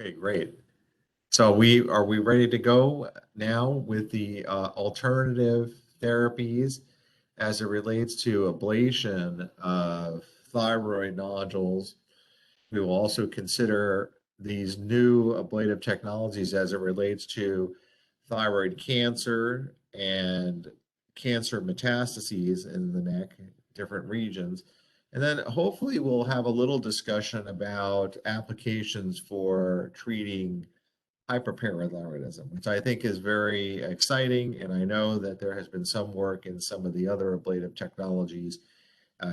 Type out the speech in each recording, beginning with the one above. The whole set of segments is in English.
Okay, great. So are we ready to go now with the alternative therapies as it relates to ablation of thyroid nodules? We will also consider these new ablative technologies as it relates to thyroid cancer and cancer metastases in the neck, different regions. And then hopefully we'll have a little discussion about applications for treating hyperparathyroidism, which I think is very exciting. And I know that there has been some work in some of the other ablative technologies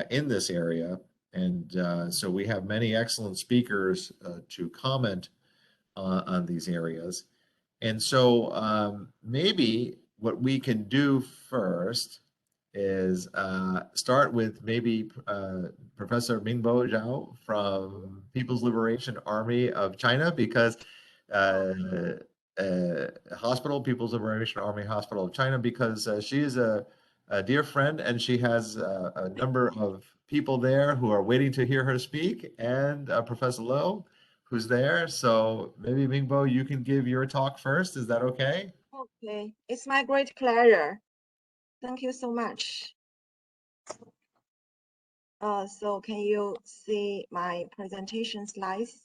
in this area. And so we have many excellent speakers to comment on these areas. And so maybe what we can do first is start with maybe Professor Mingbo Zhang from People's Liberation Army of China, because hospital, People's Liberation Army Hospital of China, because she is a dear friend and she has a number of people there who are waiting to hear her speak, and Professor Lowe, who's there. So maybe Mingbo, you can give your talk first. Is that okay? Okay, it's my great pleasure. Thank you so much. So can you see my presentation slides?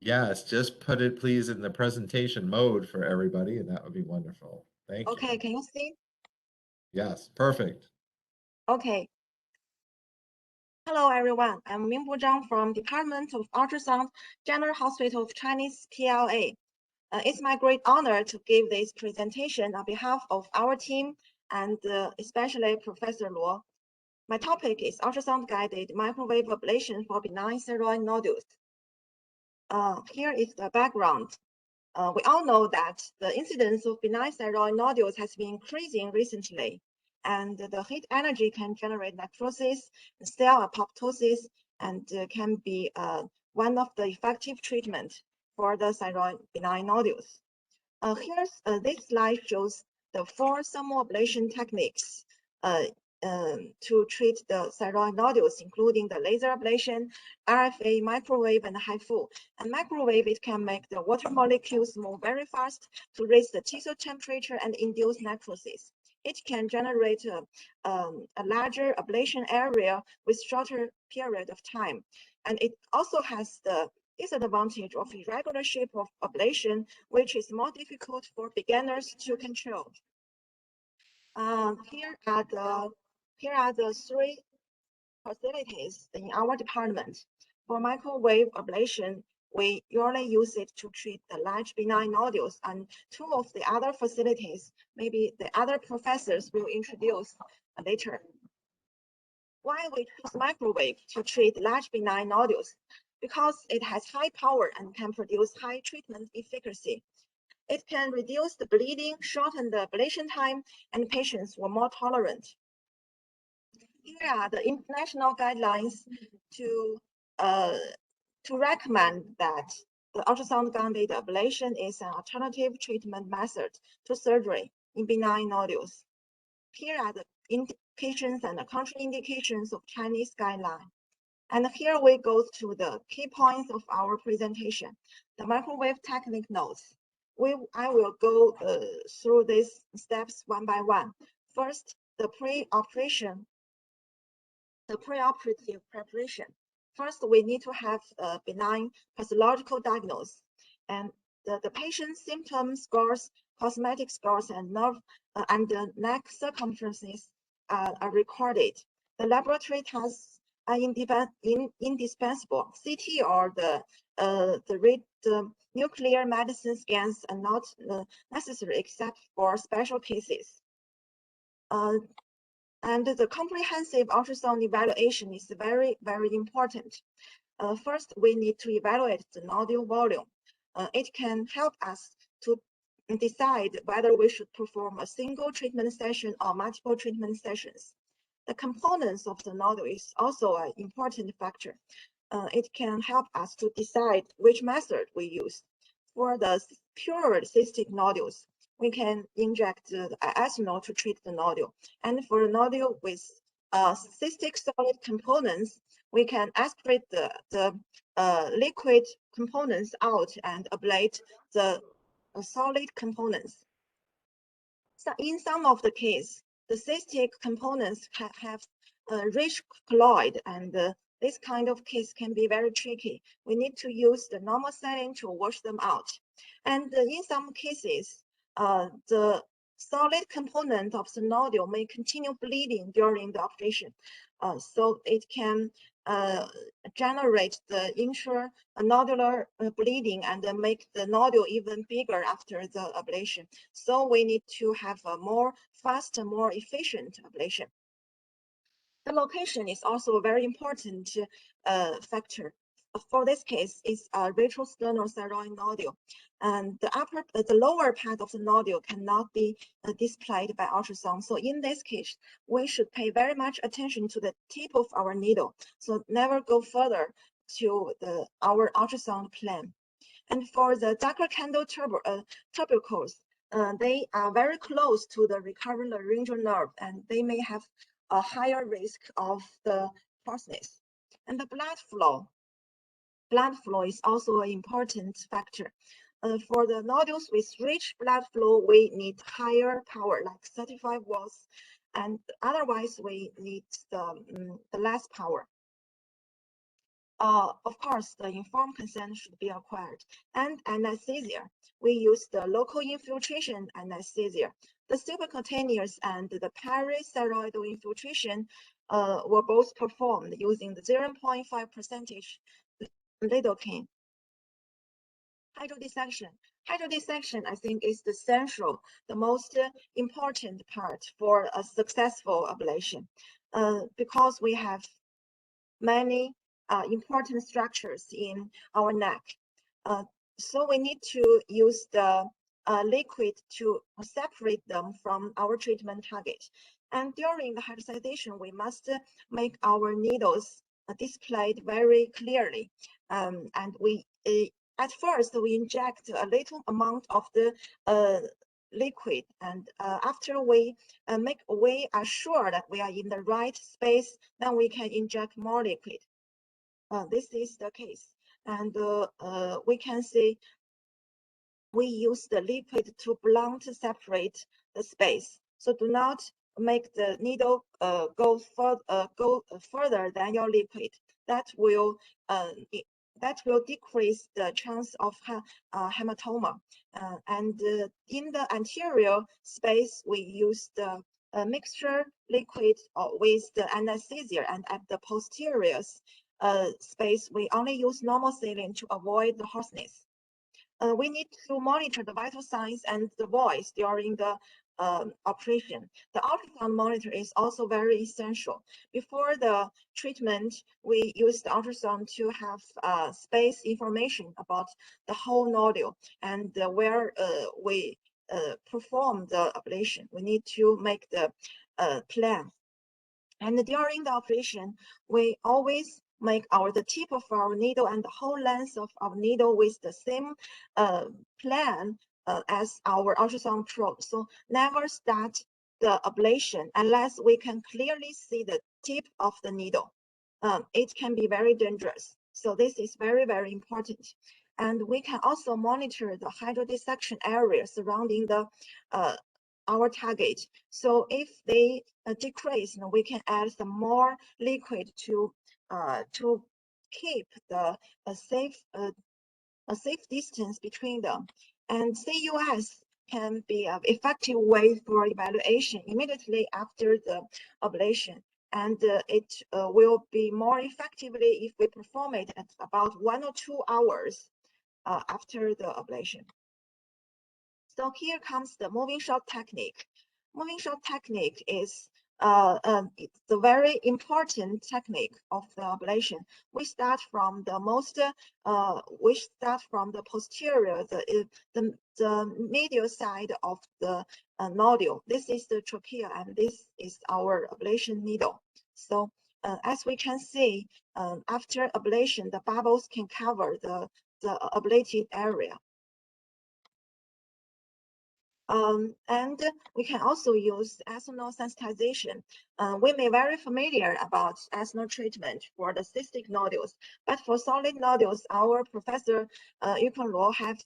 Yes, just put it please in the presentation mode for everybody, and that would be wonderful. Thank you. Okay, can you see? Yes, perfect. Okay. Hello, everyone. I'm Mingbo Zhang from Department of Ultrasound, General Hospital of Chinese PLA. It's my great honor to give this presentation on behalf of our team and especially Professor Luo. My topic is ultrasound-guided microwave ablation for benign thyroid nodules. Here is the background. We all know that the incidence of benign thyroid nodules has been increasing recently, and the heat energy can generate necrosis, cell apoptosis, and can be one of the effective treatment for the thyroid benign nodules. This slide shows the 4 thermal ablation techniques to treat the thyroid nodules, including the laser ablation, RFA, microwave, and HIFU. And microwave, it can make the water molecules move very fast to raise the tissue temperature and induce necrosis. It can generate a larger ablation area with shorter period of time. And it also has the disadvantage of irregular shape of ablation, which is more difficult for beginners to control. Here are the 3 facilities in our department. For microwave ablation, we usually use it to treat the large benign nodules, and 2 of the other facilities, maybe the other professors will introduce later. Why we choose microwave to treat large benign nodules? Because it has high power and can produce high treatment efficacy. It can reduce the bleeding, shorten the ablation time, and patients were more tolerant. Here are the international guidelines to recommend that the ultrasound-guided ablation is an alternative treatment method to surgery in benign nodules. Here are the indications and the contraindications of Chinese guideline. And here we go to the key points of our presentation, the microwave technique notes. I will go through these steps one by one. First, the preoperative preparation. First, we need to have a benign pathological diagnosis, and the patient's symptom scores, cosmetic scores, and nerve and the neck circumferences are recorded. The laboratory tests are indispensable. CT or the nuclear medicine scans are not necessary except for special cases. And the comprehensive ultrasound evaluation is very, very important. First, we need to evaluate the nodule volume. It can help us to decide whether we should perform a single treatment session or multiple treatment sessions. The components of the nodule is also an important factor. It can help us to decide which method we use. For the pure cystic nodules, we can inject the ethanol to treat the nodule. And for the nodule with cystic solid components, we can aspirate the liquid components out and ablate the solid components. So in some of the cases, the cystic components have rich colloid, and this kind of case can be very tricky. We need to use the normal saline to wash them out. And in some cases, the solid component of the nodule may continue bleeding during the operation. So it can generate the intranodular bleeding and make the nodule even bigger after the ablation. So we need to have a more fast, more efficient ablation. The location is also a very important factor. For this case, it's a retrosternal thyroid nodule, and the lower part of the nodule cannot be displayed by ultrasound. So in this case, we should pay very much attention to the tip of our needle. So never go further to our ultrasound plan. And for the darker candle tubercles, they are very close to the recurrent laryngeal nerve, and they may have a higher risk of the hoarseness. And the blood flow is also an important factor. For the nodules with rich blood flow, we need higher power, like 35 volts, and otherwise we need the less power. Of course, the informed consent should be acquired. And anesthesia, we use the local infiltration anesthesia. The subcutaneous and the parathyroidal infiltration were both performed using the 0.5% lidocaine. Hydrodissection. Hydrodissection, I think, is the central, the most important part for a successful ablation, because we have many important structures in our neck. So we need to use the liquid to separate them from our treatment target. And during the hydrodissection, we must make our needles displayed very clearly. And we, at first, we inject a little amount of the liquid, and after we are sure that we are in the right space, then we can inject more liquid. This is the case, and we can see we use the liquid to blunt separate the space. So do not make the needle go further than your liquid. That will decrease the chance of hematoma. And in the anterior space, we use the mixture liquid with the anesthesia, and at the posterior space, we only use normal saline to avoid the hoarseness. We need to monitor the vital signs and the voice during the operation. The ultrasound monitor is also very essential. Before the treatment, we use the ultrasound to have space information about the whole nodule, and where we perform the ablation. We need to make the plan. And during the operation, we always make the tip of our needle and the whole length of our needle with the same plan as our ultrasound probe. So never start the ablation unless we can clearly see the tip of the needle. It can be very dangerous. So this is very, very important. And we can also monitor the hydrodissection area surrounding the our target. So if they decrease, we can add some more liquid to keep the a safe distance between them. And CUS can be an effective way for evaluation immediately after the ablation. And it will be more effectively if we perform it at about 1 or 2 hours after the ablation. So here comes the moving shot technique. Moving shot technique is it's a very important technique of the ablation. We start from the posterior, the medial side of the nodule. This is the trachea, and this is our ablation needle. So as we can see, after ablation, the bubbles can cover the ablated area. And we can also use ethanol sensitization. We may be very familiar about ethanol treatment for the cystic nodules, but for solid nodules, our professor Yukon have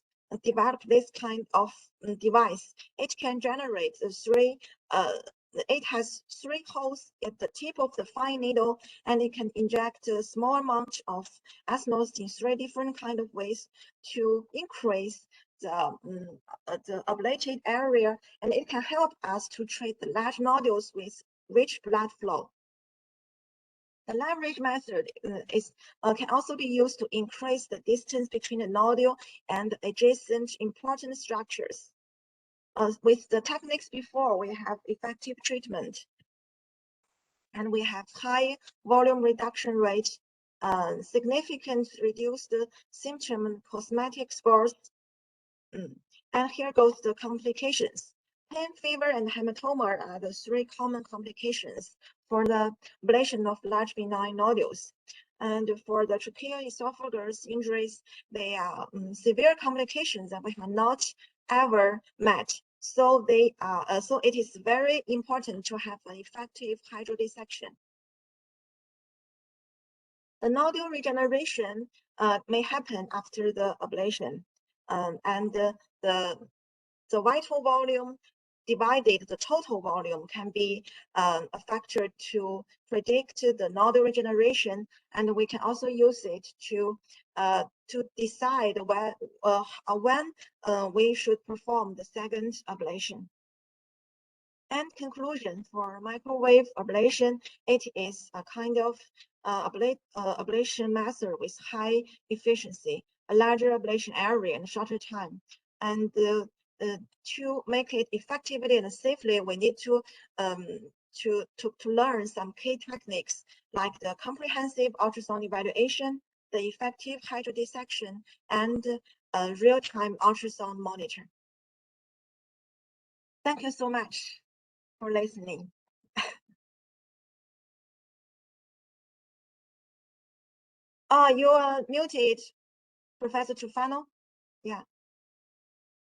developed this kind of device. It can generate it has 3 holes at the tip of the fine needle, and it can inject a small amount of ethanols in 3 different kind of ways to increase the ablated area, and it can help us to treat the large nodules with rich blood flow. The leverage method can also be used to increase the distance between the nodule and adjacent important structures. With the techniques before, we have effective treatment, and we have high volume reduction rate, significant reduced symptom and cosmetic scores. And here goes the complications. Pain, fever, and hematoma are the 3 common complications for the ablation of large benign nodules. And for the tracheoesophagus injuries, they are severe complications that we have not ever met. So it is very important to have an effective hydrodissection. The nodule regeneration may happen after the ablation, and the vital volume divided the total volume can be a factor to predict the nodule regeneration, and we can also use it to decide when we should perform the second ablation. And conclusion, for microwave ablation, it is a kind of ablation method with high efficiency, a larger ablation area and shorter time. And to make it effectively and safely, we need to learn some key techniques like the comprehensive ultrasound evaluation, the effective hydrodissection, and real-time ultrasound monitor. Thank you so much for listening. You are muted, Professor Trufano. Yeah.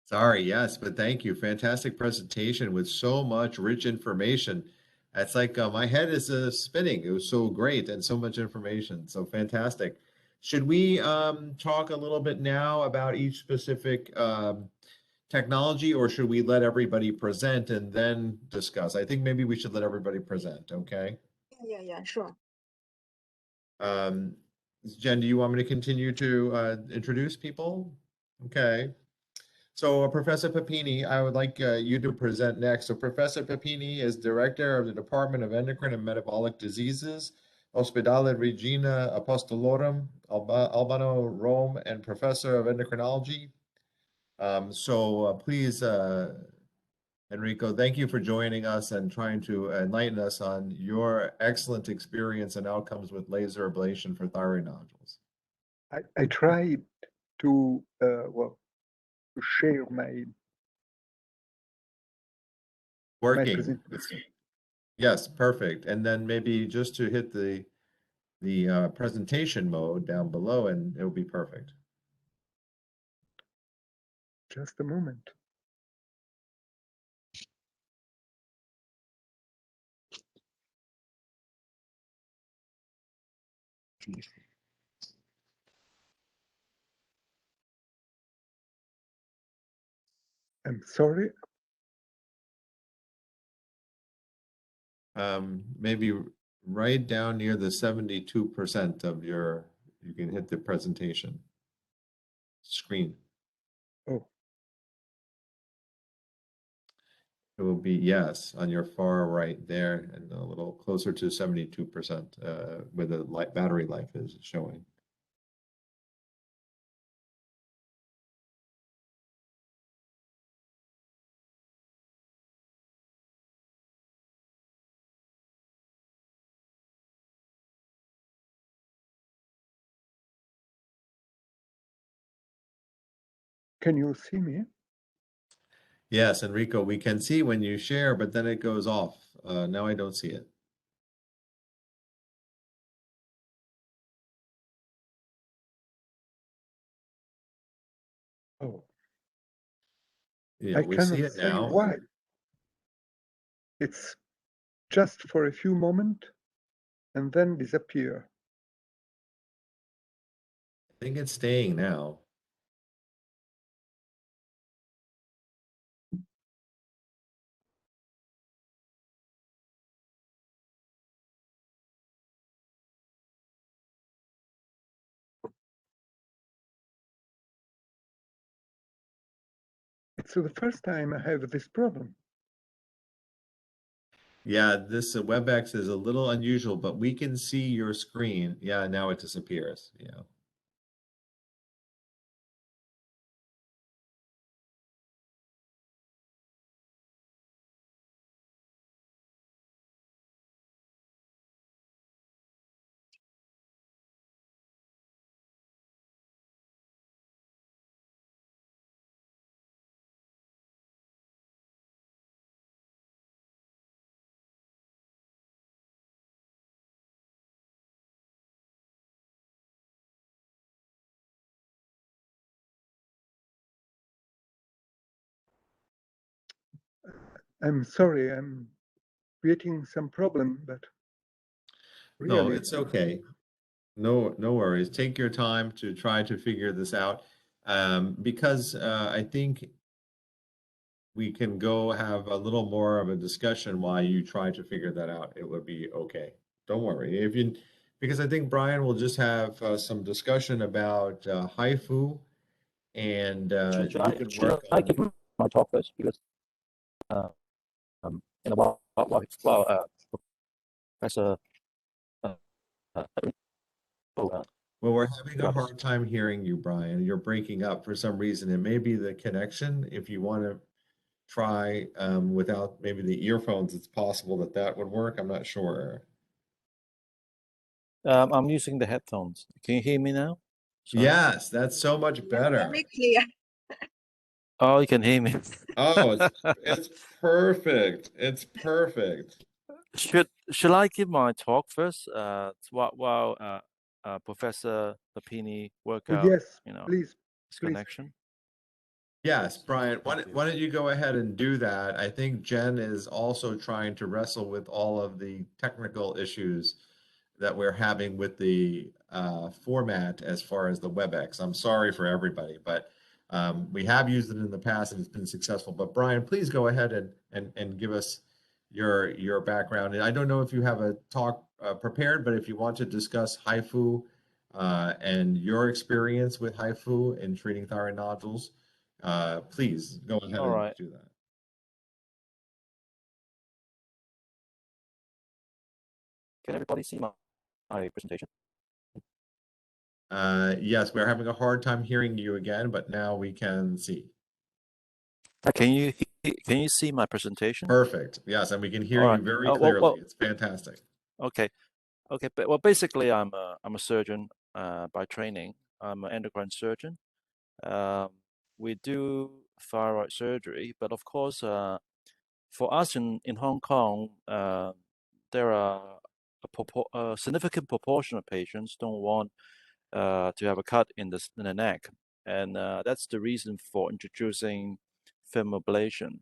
Sorry, yes, but thank you. Fantastic presentation with so much rich information. It's like my head is spinning. It was so great and so much information. So fantastic. Should we talk a little bit now about each specific technology, or should we let everybody present and then discuss? I think maybe we should let everybody present, okay? Yeah, sure. Jen, do you want me to continue to introduce people? Okay. So Professor Papini, I would like you to present next. So Professor Papini is Director of the Department of Endocrine and Metabolic Diseases, Ospedale Regina Apostolorum, Albano, Rome, and Professor of Endocrinology. Please, Enrico, thank you for joining us and trying to enlighten us on your excellent experience and outcomes with laser ablation for thyroid nodules. I tried to share my Working. Yes, perfect. And then maybe just to hit the presentation mode down below, and it'll be perfect. Just a moment. I'm sorry. Maybe right down near the 72% of you can hit the presentation screen. Oh. It will be, yes, on your far right there and a little closer to 72% where the battery life is showing. Can you see me? Yes, Enrico, we can see when you share, but then it goes off. Now I don't see it. Oh. Yeah, I we cannot see it say now. why. It's just for a few moments and then disappear. I think it's staying now. It's the first time I have this problem. Yeah, this WebEx is a little unusual, but we can see your screen. Yeah, now it disappears. Yeah. I'm sorry, I'm creating some problem, but No, really, it's okay. No, no worries. Take your time to try to figure this out. Because I think we can go have a little more of a discussion while you try to figure that out. It would be okay. Don't worry. Because I think Brian will just have some discussion about HIFU, and you can should work I on. give my talk first? Because in a while, Professor uh, uh, oh, Well, we're having a got us. hard time hearing you, Brian. You're breaking up for some reason. It may be the connection. If you want to try without maybe the earphones, it's possible that that would work. I'm not sure. I'm using the headphones. Can you hear me now? Sorry. Yes, that's so much better. Very clear. Oh, you can hear me. Oh, it's perfect. It's perfect. Should I give my talk first? While Professor Papini work out, yes, you know, please, his please. connection. Yes, Brian, Thank you. why don't you go ahead and do that? I think Jen is also trying to wrestle with all of the technical issues that we're having with the format as far as the WebEx. I'm sorry for everybody, but we have used it in the past and it's been successful. But Brian, please go ahead and give us your background. And I don't know if you have a talk prepared, but if you want to discuss HIFU and your experience with HIFU in treating thyroid nodules, please go ahead All and right. do that. Can everybody see my presentation? Yes, we're having a hard time hearing you again, but now we can see. Can you see my presentation? Perfect. Yes, and we can hear All you right. very clearly. Well, It's fantastic. okay. But well, basically, I'm a surgeon by training. I'm an endocrine surgeon. We do thyroid surgery, but of course, for us in Hong Kong, there are a significant proportion of patients don't want to have a cut in the neck, and that's the reason for introducing film ablation.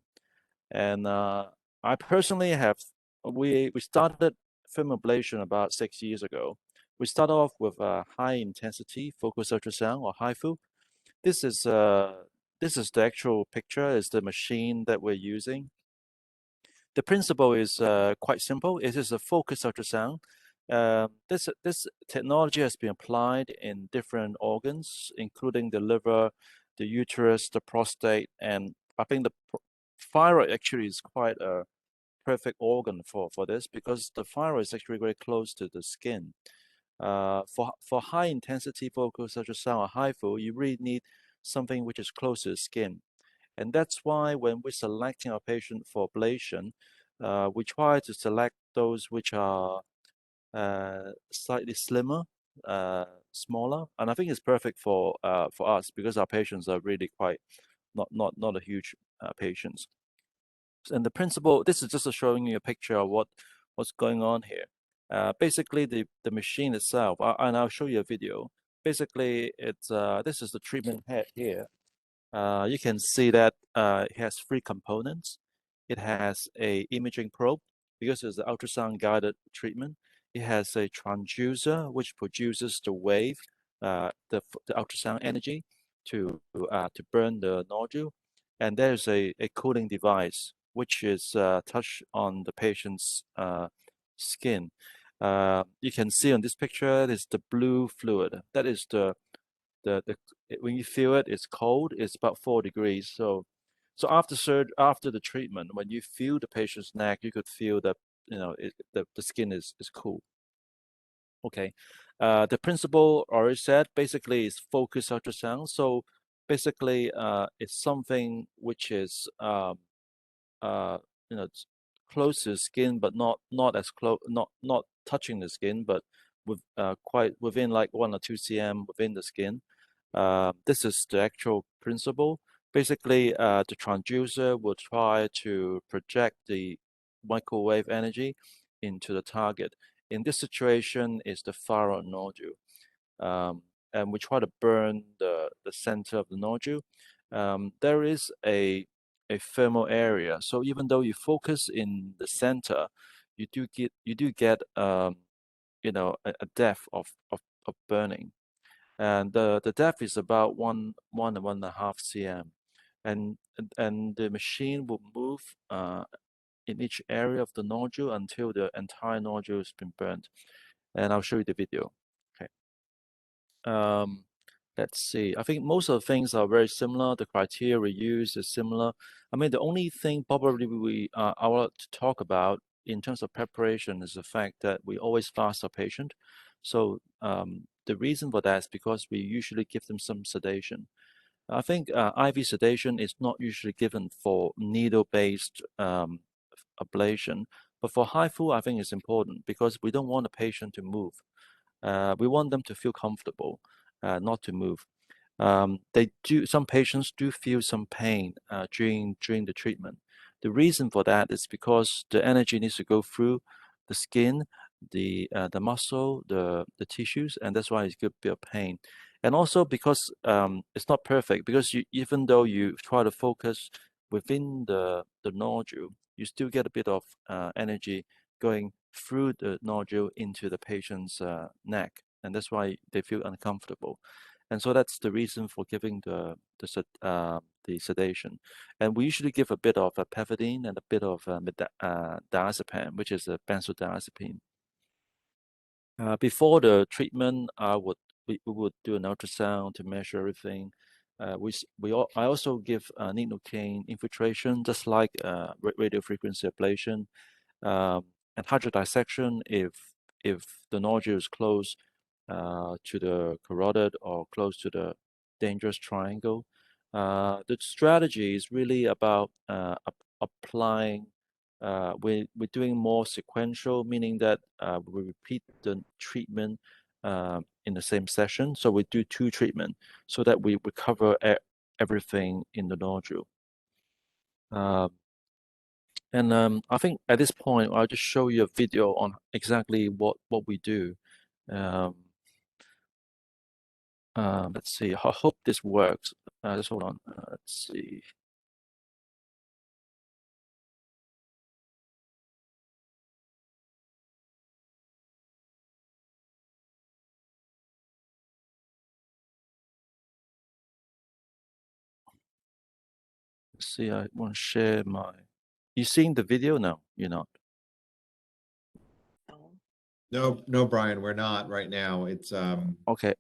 And I personally have we started film ablation about 6 years ago. We started off with a high intensity focused ultrasound or HIFU. This is the actual picture. Is the machine that we're using. The principle is quite simple. It is a focused ultrasound. This technology has been applied in different organs, including the liver, the uterus, the prostate, and I think the thyroid actually is quite a perfect organ for this because the thyroid is actually very close to the skin. For high intensity focused ultrasound or HIFU, you really need something which is close to the skin. And that's why when we're selecting our patient for ablation, we try to select those which are slightly slimmer, smaller, and I think it's perfect for us because our patients are really quite not a huge patients. And the principle, this is just showing you a picture of what's going on here. Basically, the machine itself, and I'll show you a video. Basically, it's this is the treatment head here. You can see that it has three components. It has a imaging probe because it's an ultrasound guided treatment. It has a transducer which produces the wave, the ultrasound energy to burn the nodule, and there's a cooling device which is touched on the patient's skin. You can see on this picture is the blue fluid. That is the when you feel it, it's cold. It's about 4 degrees. So after the treatment, when you feel the patient's neck, you could feel that the skin is cool. Okay, the principle already said basically is focus ultrasound. So basically, it's something which is it's close to the skin, but not as close, not touching the skin, but with quite within like 1 or 2 cm within the skin. This is the actual principle. Basically, the transducer will try to project the microwave energy into the target. In this situation, is the thyroid nodule, and we try to burn the center of the nodule. There is a thermal area, so even though you focus in the center, you do get a depth of burning, and the depth is about 1.5 cm, and the machine will move in each area of the nodule until the entire nodule has been burned. And I'll show you the video. Okay. Let's see. I think most of the things are very similar. The criteria we use is similar. I mean, the only thing probably I want to talk about in terms of preparation is the fact that we always fast our patient. So the reason for that is because we usually give them some sedation. I think IV sedation is not usually given for needle-based ablation, but for HIFU, I think it's important because we don't want the patient to move. We want them to feel comfortable, not to move. Some patients do feel some pain during the treatment. The reason for that is because the energy needs to go through the skin, the muscle, the tissues, and that's why it's a good bit of pain. And also because it's not perfect, because even though you try to focus within the nodule, you still get a bit of energy going through the nodule into the patient's neck, and that's why they feel uncomfortable. And so that's the reason for giving the sedation. And we usually give a bit of pethidine and a bit of diazepam, which is a benzodiazepine. Before the treatment, we would do an ultrasound to measure everything. I also give needle cane infiltration, just like radiofrequency ablation, and hydrodissection if the nodule is close to the carotid or close to the dangerous triangle. The strategy is really about applying. We're doing more sequential, meaning that we repeat the treatment in the same session. So we do 2 treatments so that we recover everything in the nodule. I think at this point, I'll just show you a video on exactly what we do. Let's see. I hope this works. Just hold on. Let's see. Let's see. I want to share my. You seeing the video now? You're not. No, Brian, we're not right now. It's Okay.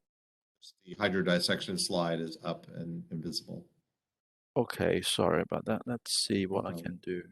the hydrodissection slide is up and invisible. Okay. Sorry about that. Let's see what I can do.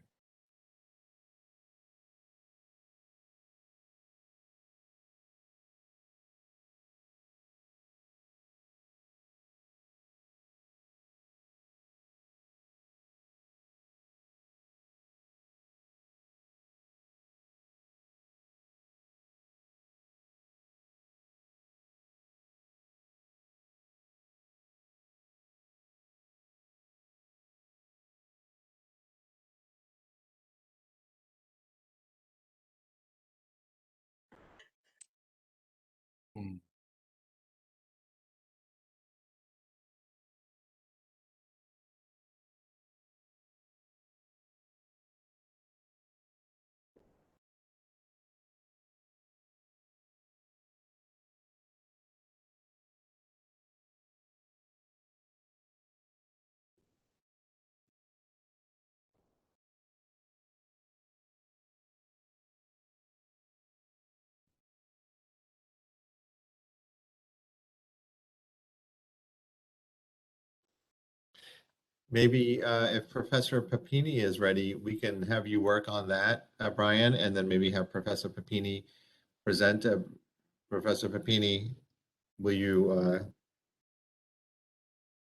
maybe if Professor Papini is ready, we can have you work on that, Brian, and then maybe have Professor Papini present. Professor Papini, will you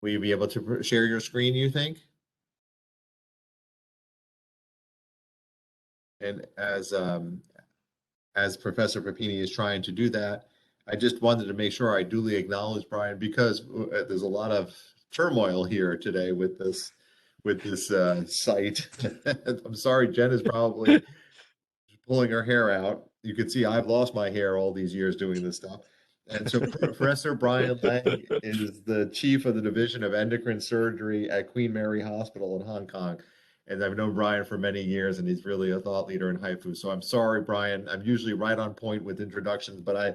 be able to share your screen, you think? And as Professor Papini is trying to do that, I just wanted to make sure I duly acknowledge Brian because there's a lot of turmoil here today with this site. I'm sorry, Jen is probably pulling her hair out. You can see I've lost my hair all these years doing this stuff. And so Professor Brian Lang is the chief of the Division of Endocrine Surgery at Queen Mary Hospital in Hong Kong. And I've known Brian for many years, and he's really a thought leader in HIFU. So I'm sorry, Brian. I'm usually right on point with introductions, but I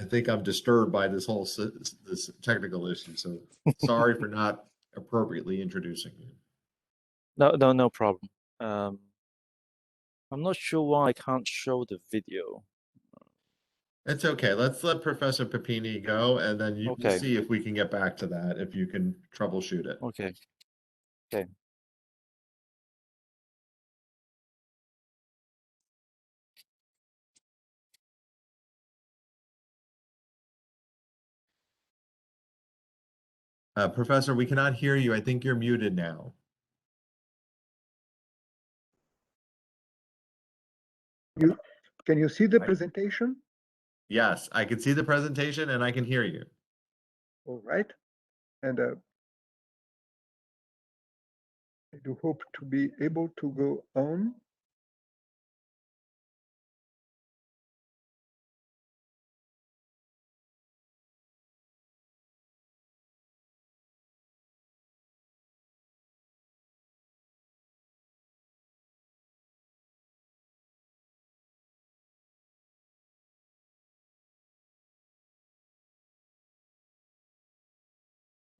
think I'm disturbed by this whole this technical issue. So sorry for not appropriately introducing you. No problem. I'm not sure why I can't show the video. It's okay. Let's let Professor Papini go, and then we'll Okay. see if we can get back to that, if you can troubleshoot it. Okay. Professor, we cannot hear you. I think you're muted now. Can you see the presentation? Yes, I can see the presentation and I can hear you. All right. And I do hope to be able to go on.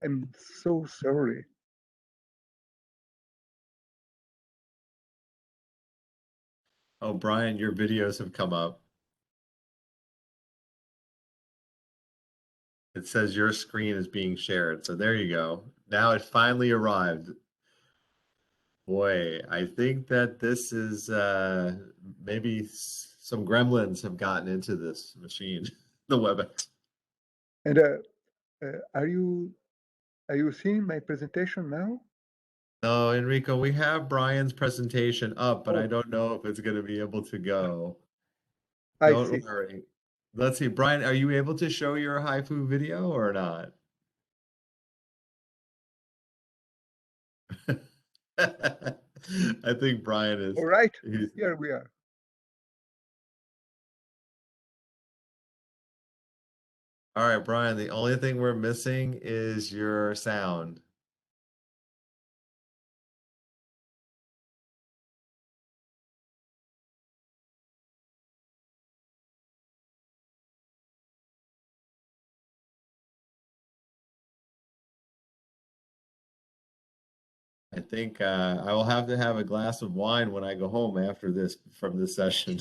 I'm so sorry. Oh, Brian, your videos have come up. It says your screen is being shared. So there you go. Now it finally arrived. Boy, I think that this is maybe some gremlins have gotten into this machine, the WebEx. And are you seeing my presentation now? No, Enrico, we have Brian's presentation up, but I Oh. don't know if it's going to be able to go. I Don't see. worry. Let's see, Brian, are you able to show your HIFU video or not? I think Brian is. All right. He's, Here we are. all right, Brian, the only thing we're missing is your sound. I think I will have to have a glass of wine when I go home after this from this session.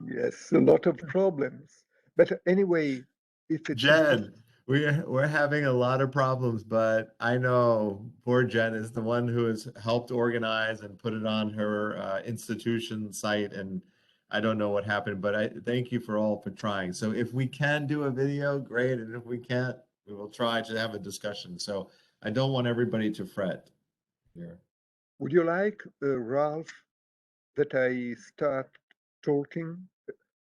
Yes, a lot of problems. But anyway, if it's Jen, we're having a lot of problems, but I know poor Jen is the one who has helped organize and put it on her institution site, and I don't know what happened, but I thank you for trying. So if we can do a video, great, and if we can't, we will try to have a discussion. So I don't want everybody to fret here. would you like, Ralph, that I start talking?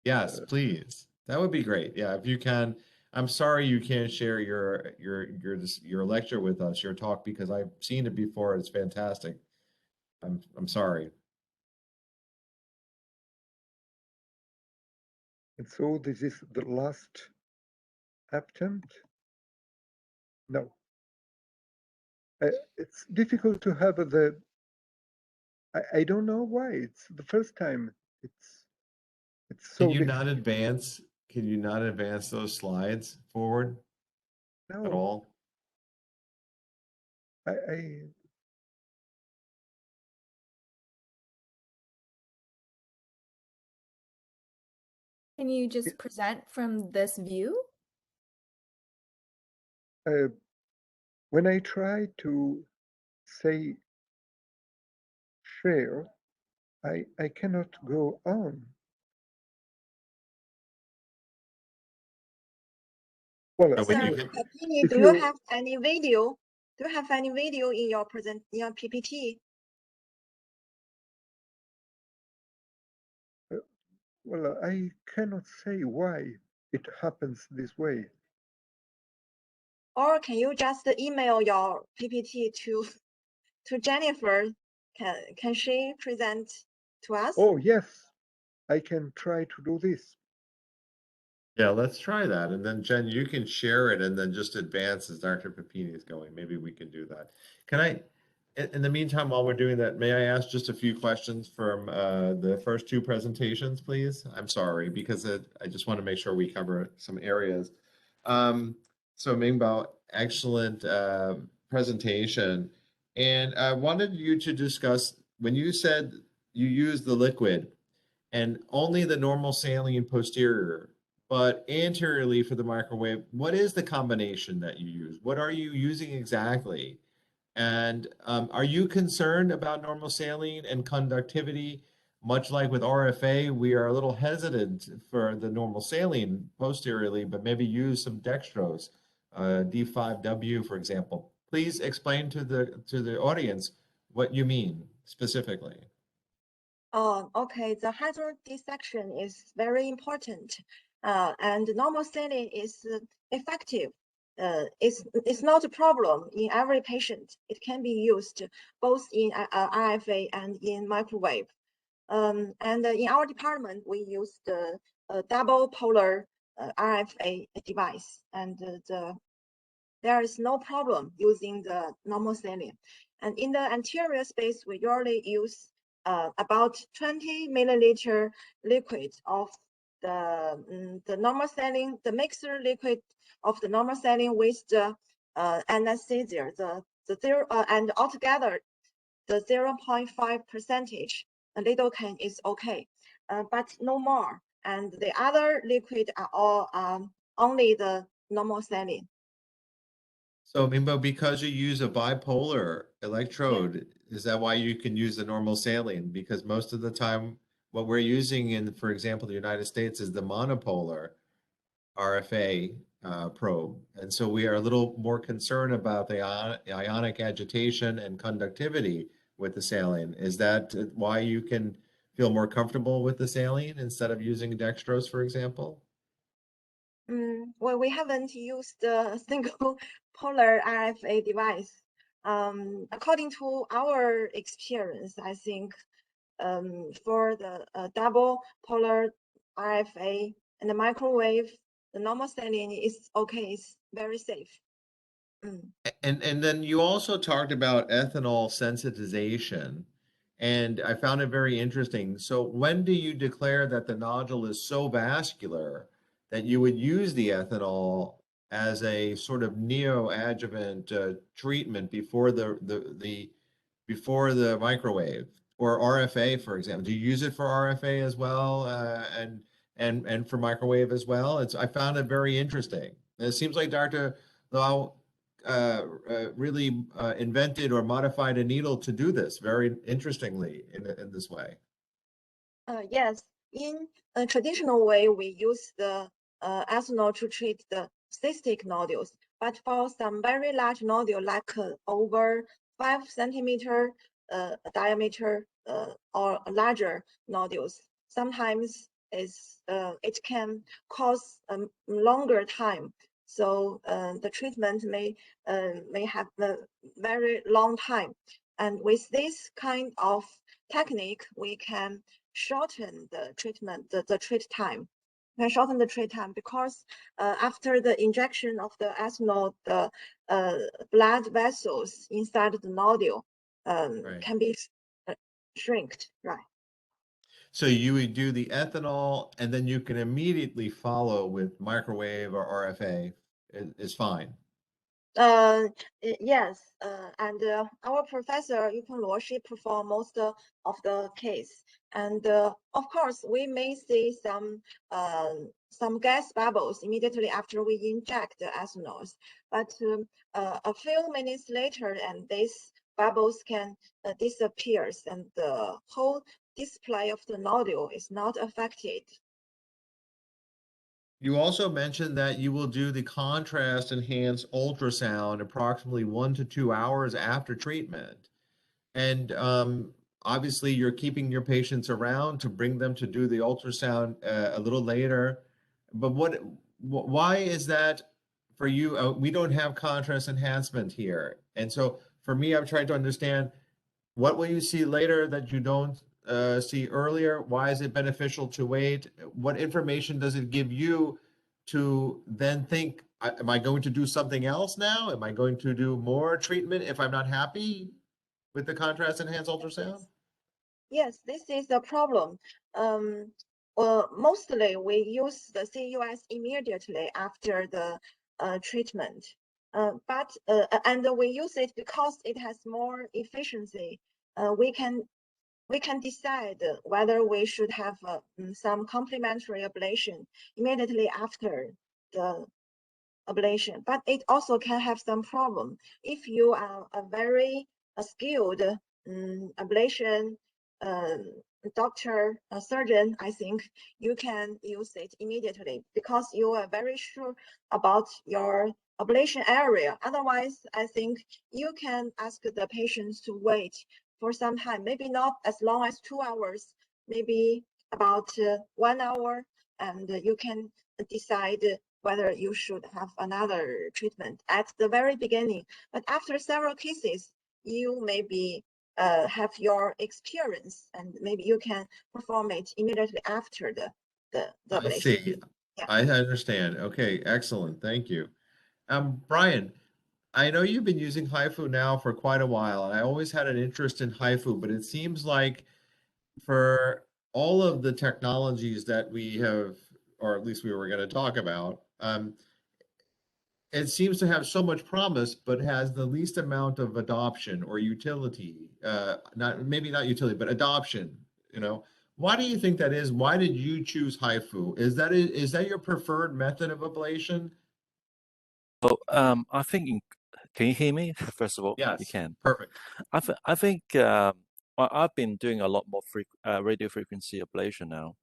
Yes, please. That would be great. Yeah, if you can. I'm sorry you can't share your lecture with us, your talk, because I've seen it before. It's fantastic. I'm sorry. And so this is the last attempt. No. It's difficult to have I don't know why. It's the first time. It's so Can you difficult. not advance? Can you not advance those slides forward at No, all? I Can you just present from this view? when I try to say share, I cannot go on. Well, So when Sir you if, hit, Papini, if do you you, have any video? Do you have any video in your PPT? well, I cannot say why it happens this way. Or can you just email your PPT to Jennifer? Can she present to us? Oh, yes, I can try to do this. yeah, let's try that. And then Jen, you can share it and then just advance as Dr. Papini is going. Maybe we can do that. Can I, in the meantime, while we're doing that, may I ask just a few questions from the first two presentations, please? I'm sorry, because I just want to make sure we cover some areas. So Mingbo, excellent presentation. And I wanted you to discuss, when you said you use the liquid and only the normal saline posterior, but anteriorly for the microwave, what is the combination that you use? What are you using exactly? And are you concerned about normal saline and conductivity? Much like with RFA, we are a little hesitant for the normal saline posteriorly, but maybe use some dextrose, D5W, for example. Please explain to the audience what you mean specifically. Okay, the hydrodissection is very important, and normal saline is effective. It's not a problem in every patient. It can be used both in RFA and in microwave. And in our department, we use the double polar RFA device, and there is no problem using the normal saline. And in the anterior space, we usually use about 20 milliliter liquid of the normal saline, the mixer liquid of the normal saline with the anesthesia, and altogether the 0.5 percentage lidocaine is okay, but no more. And the other liquid are all only the normal saline. So, Mingbo, because you use a bipolar electrode, is that why you can use the normal saline? Because most of the time, what we're using in, for example, the United States is the monopolar RFA probe. And so we are a little more concerned about the ionic agitation and conductivity with the saline. Is that why you can feel more comfortable with the saline instead of using dextrose, for example? Well, we haven't used a single polar RFA device. According to our experience, I think for the double polar RFA and the microwave, the normal saline is okay, it's very safe. And then you also talked about ethanol sensitization, and I found it very interesting. So when do you declare that the nodule is so vascular that you would use the ethanol as a sort of neoadjuvant treatment before before the microwave or RFA, for example? Do you use it for RFA as well, and for microwave as well? I found it very interesting. And it seems like Dr. Lau really invented or modified a needle to do this very interestingly in this way. Yes, in a traditional way, we use the ethanol to treat the cystic nodules. But for some very large nodule, like over 5 centimeter diameter or larger nodules, sometimes it can cause a longer time. So the treatment may have a very long time. And with this kind of technique, we can shorten the treatment, the treat time. We can shorten the treat time because after the injection of the ethanol, the blood vessels inside the nodule Right. can be shrinked, right? So you would do the ethanol and then you can immediately follow with microwave or RFA is fine. Yes, and our professor Yupeng Luo, she performed most of the case, and of course we may see some gas bubbles immediately after we inject the ethanols, but a few minutes later, and these bubbles can disappear, and the whole display of the nodule is not affected. You also mentioned that you will do the contrast enhanced ultrasound approximately 1 to 2 hours after treatment. And obviously, you're keeping your patients around to bring them to do the ultrasound a little later. But why is that for you? We don't have contrast enhancement here. And so for me, I'm trying to understand what will you see later that you don't see earlier? Why is it beneficial to wait? What information does it give you to then think, am I going to do something else now? Am I going to do more treatment if I'm not happy with the contrast enhanced ultrasound? Yes, this is a problem. Mostly we use the CUS immediately after the treatment, and we use it because it has more efficiency. We can decide whether we should have some complementary ablation immediately after the ablation, but it also can have some problem. If you are a very skilled ablation doctor, a surgeon, I think you can use it immediately because you are very sure about your ablation area. Otherwise, I think you can ask the patients to wait for some time, maybe not as long as 2 hours, maybe about 1 hour, and you can decide whether you should have another treatment at the very beginning. But after several cases, you maybe have your experience, and maybe you can perform it immediately after the I ablation. see. Yeah. I understand. Okay, excellent. Thank you. Brian, I know you've been using HIFU now for quite a while, and I always had an interest in HIFU, but it seems like for all of the technologies that we have, or at least we were going to talk about, it seems to have so much promise, but has the least amount of adoption or utility. Not maybe not utility, but adoption. You know, why do you think that is? Why did you choose HIFU? Is that your preferred method of ablation? So I think, can you hear me? First of all, you Yes, can. perfect. I think well, I've been doing a lot more radio frequency ablation now.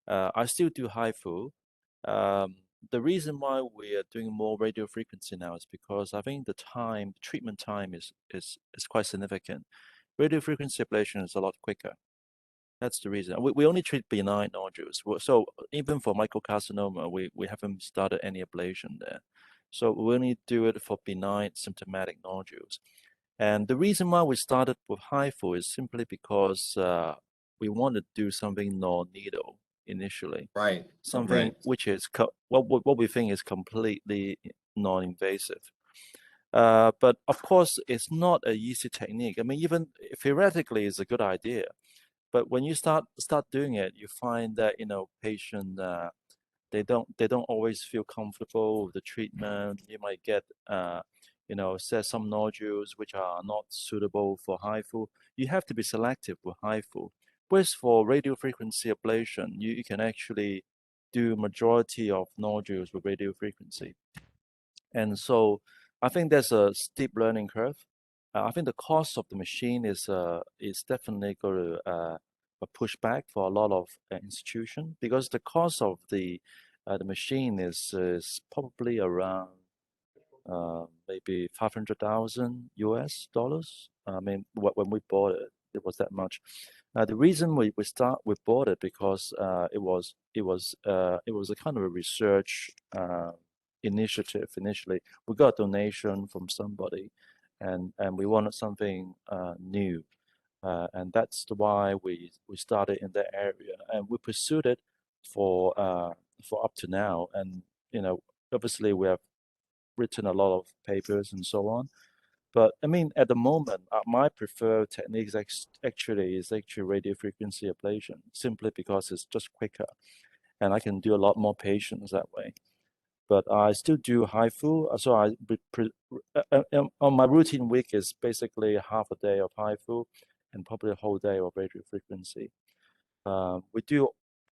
I still do HIFU. The reason why we are doing more radio frequency now is because I think the treatment time is quite significant. Radio frequency ablation is a lot quicker. That's the reason. We only treat benign nodules. So even for microcarcinoma, we haven't started any ablation there. So we only do it for benign symptomatic nodules. And the reason why we started with HIFU is simply because we want to do something non-needle initially. Right. Something Right. which is what we think is completely non-invasive. But of course, it's not an easy technique. I mean, even theoretically, it's a good idea. But when you start doing it, you find that patient they don't always feel comfortable with the treatment. You might get some nodules which are not suitable for HIFU. You have to be selective with HIFU. Whereas for radiofrequency ablation, you can actually do majority of nodules with radiofrequency. And so I think there's a steep learning curve. I think the cost of the machine is definitely going to push back for a lot of institutions, because the cost of the machine is probably around maybe $500,000. I mean, when we bought it, it was that much. The reason we bought it because it was a kind of a research initiative initially. We got a donation from somebody, and we wanted something new, and that's why we started in that area, and we pursued it for up to now. And obviously we have written a lot of papers and so on. But I mean, at the moment, my preferred technique is actually radiofrequency ablation, simply because it's just quicker, and I can do a lot more patients that way. but I still do HIFU. So on my routine week is basically half a day of HIFU and probably a whole day of radio frequency. We do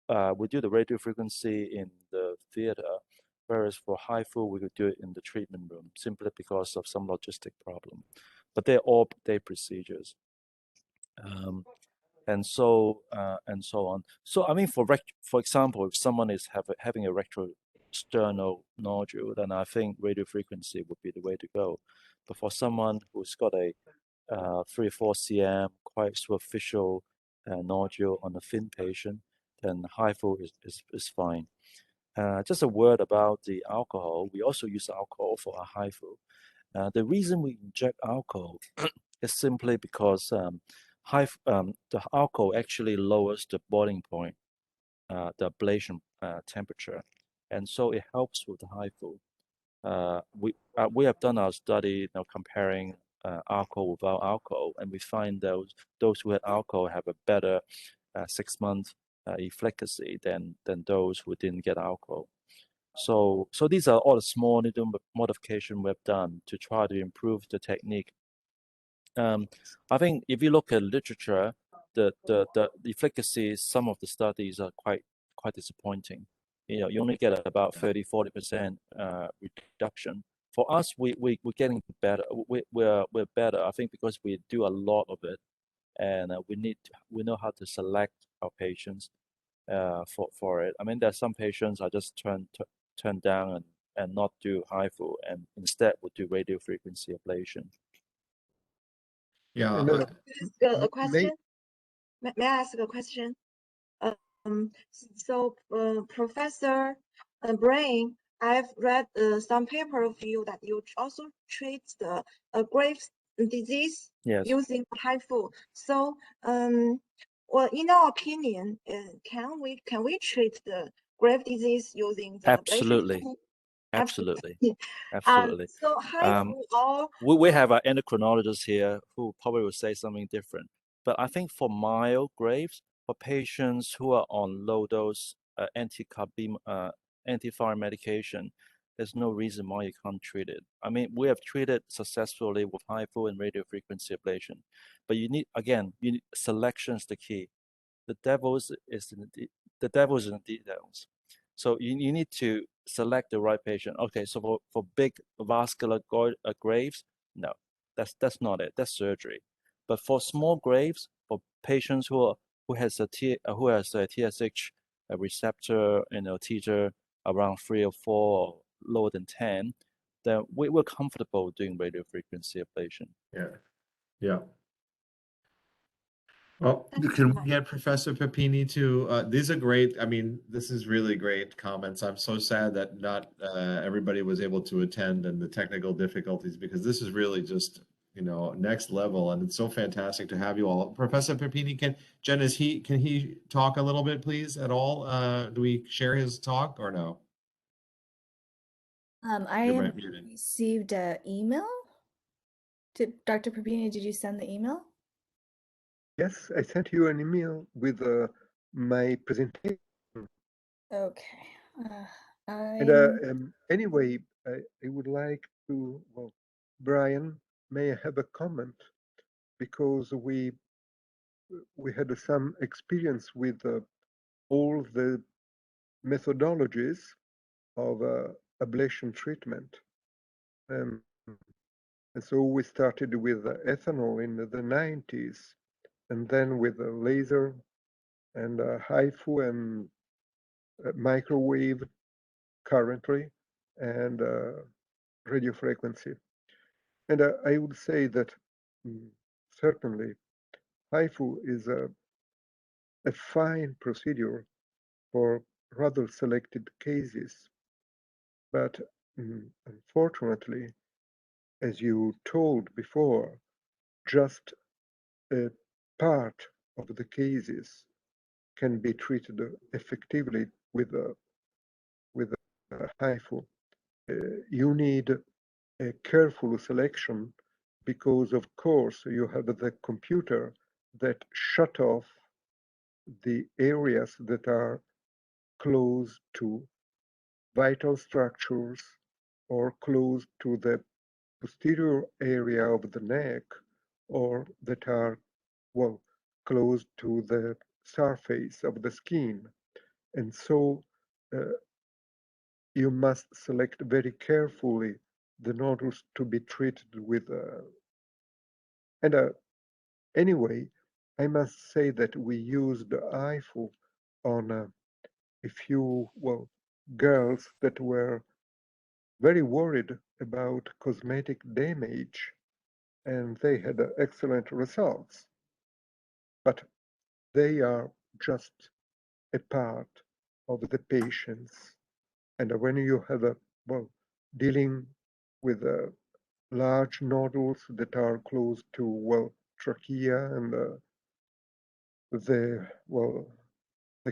the radio frequency in the theater, whereas for HIFU we could do it in the treatment room simply because of some logistic problem. But they're all day procedures. And so on. So I mean, for example, if someone is having a rectosternal nodule, then I think radio frequency would be the way to go. But for someone who's got a 3 or 4 cm quite superficial nodule on a thin patient, then HIFU is fine. Just a word about the alcohol. We also use alcohol for our HIFU. The reason we inject alcohol is simply because the alcohol actually lowers the boiling point, the ablation temperature, and so it helps with the HIFU. We have done our study comparing alcohol without alcohol, and we find those who had alcohol have a better 6-month efficacy than those who didn't get alcohol. So these are all the small little modifications we've done to try to improve the technique. I think if you look at literature, the efficacy, some of the studies are quite disappointing. You only get about 30-40% reduction. For us, we're getting better. We're better, I think, because we do a lot of it, and we know how to select our patients for it. I mean, there's some patients I just turn down and not do HIFU, and instead would do radio frequency ablation. Yeah. And, A question? May I ask a question? So, Professor Brain, I've read some paper of you that you also treat the Graves' disease using HIFU. So, well, in our opinion, can we treat the Graves' disease using the Absolutely. ablation? Absolutely. So HIFU we have an endocrinologist here who probably will say something different. But I think for mild Graves, for patients who are on low dose anti-thyroid medication, there's no reason why you can't treat it. I mean, we have treated successfully with HIFU and radio frequency ablation, but selection is the key. The devil is in the details. So you need to select the right patient. Okay, so for big vascular Graves, no, that's not it. That's surgery. But for small Graves, for patients who has a TSH receptor, titer around 3 or 4, or lower than 10, then we're comfortable doing radio frequency ablation. Yeah. Well, can we get Professor Papini to, these are great. I mean, this is really great comments. I'm so sad that not everybody was able to attend and the technical difficulties, because this is really just, next level. And it's so fantastic to have you all. Professor Papini, can he talk a little bit, please, at all? Do we share his talk or no? I received an email. Dr. Papini, did you send the email? Yes, I sent you an email with my presentation. Okay. Anyway, I would like to, well, Brian, may I have a comment? Because we had some experience with all the methodologies of ablation treatment. And so we started with ethanol in the 90s, and then with laser and HIFU and microwave currently, and radiofrequency. And I would say that certainly HIFU is a fine procedure for rather selected cases. But unfortunately, as you told before, just a part of the cases can be treated effectively with HIFU. You need a careful selection because, of course, you have the computer that shut off the areas that are close to vital structures or close to the posterior area of the neck or that are, well, close to the surface of the skin. And so you must select very carefully the nodules to be treated with. Anyway, I must say that we used IFU on a few, well, girls that were very worried about cosmetic damage, and they had excellent results. But they are just a part of the patients. And when you have well, dealing with large nodules that are close to, well, trachea and the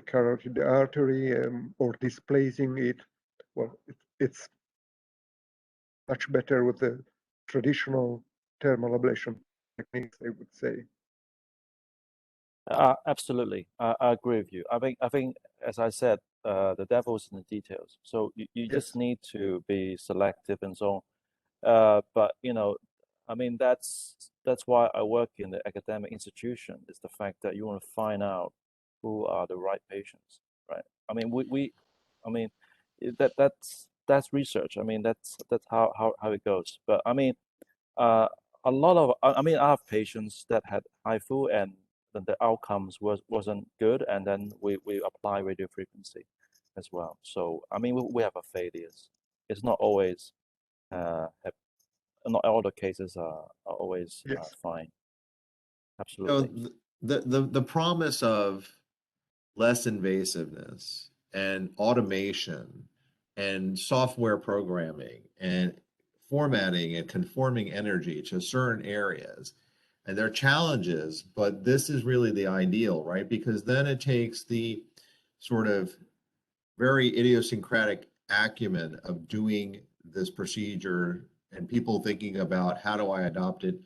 carotid artery or displacing it, well, it's much better with the traditional thermal ablation techniques, I would say. Absolutely, I agree with you. I think, as I said, the devil's in the details. So you Yes. just need to be selective and so on. But you know, I mean, that's why I work in the academic institution. Is the fact that you want to find out who are the right patients, right? I mean, I mean, that's research. I mean, that's how it goes. But I mean, a lot of I mean, I have patients that had HIFU and then the outcomes wasn't good, and then we apply radio frequency as well. So I mean, we have a failures. It's not always not all the cases are always Yes. fine. You know, Absolutely. the promise of less invasiveness and automation and software programming and formatting and conforming energy to certain areas. And there are challenges, but this is really the ideal, right? Because then it takes the sort of very idiosyncratic acumen of doing this procedure and people thinking about how do I adopt it.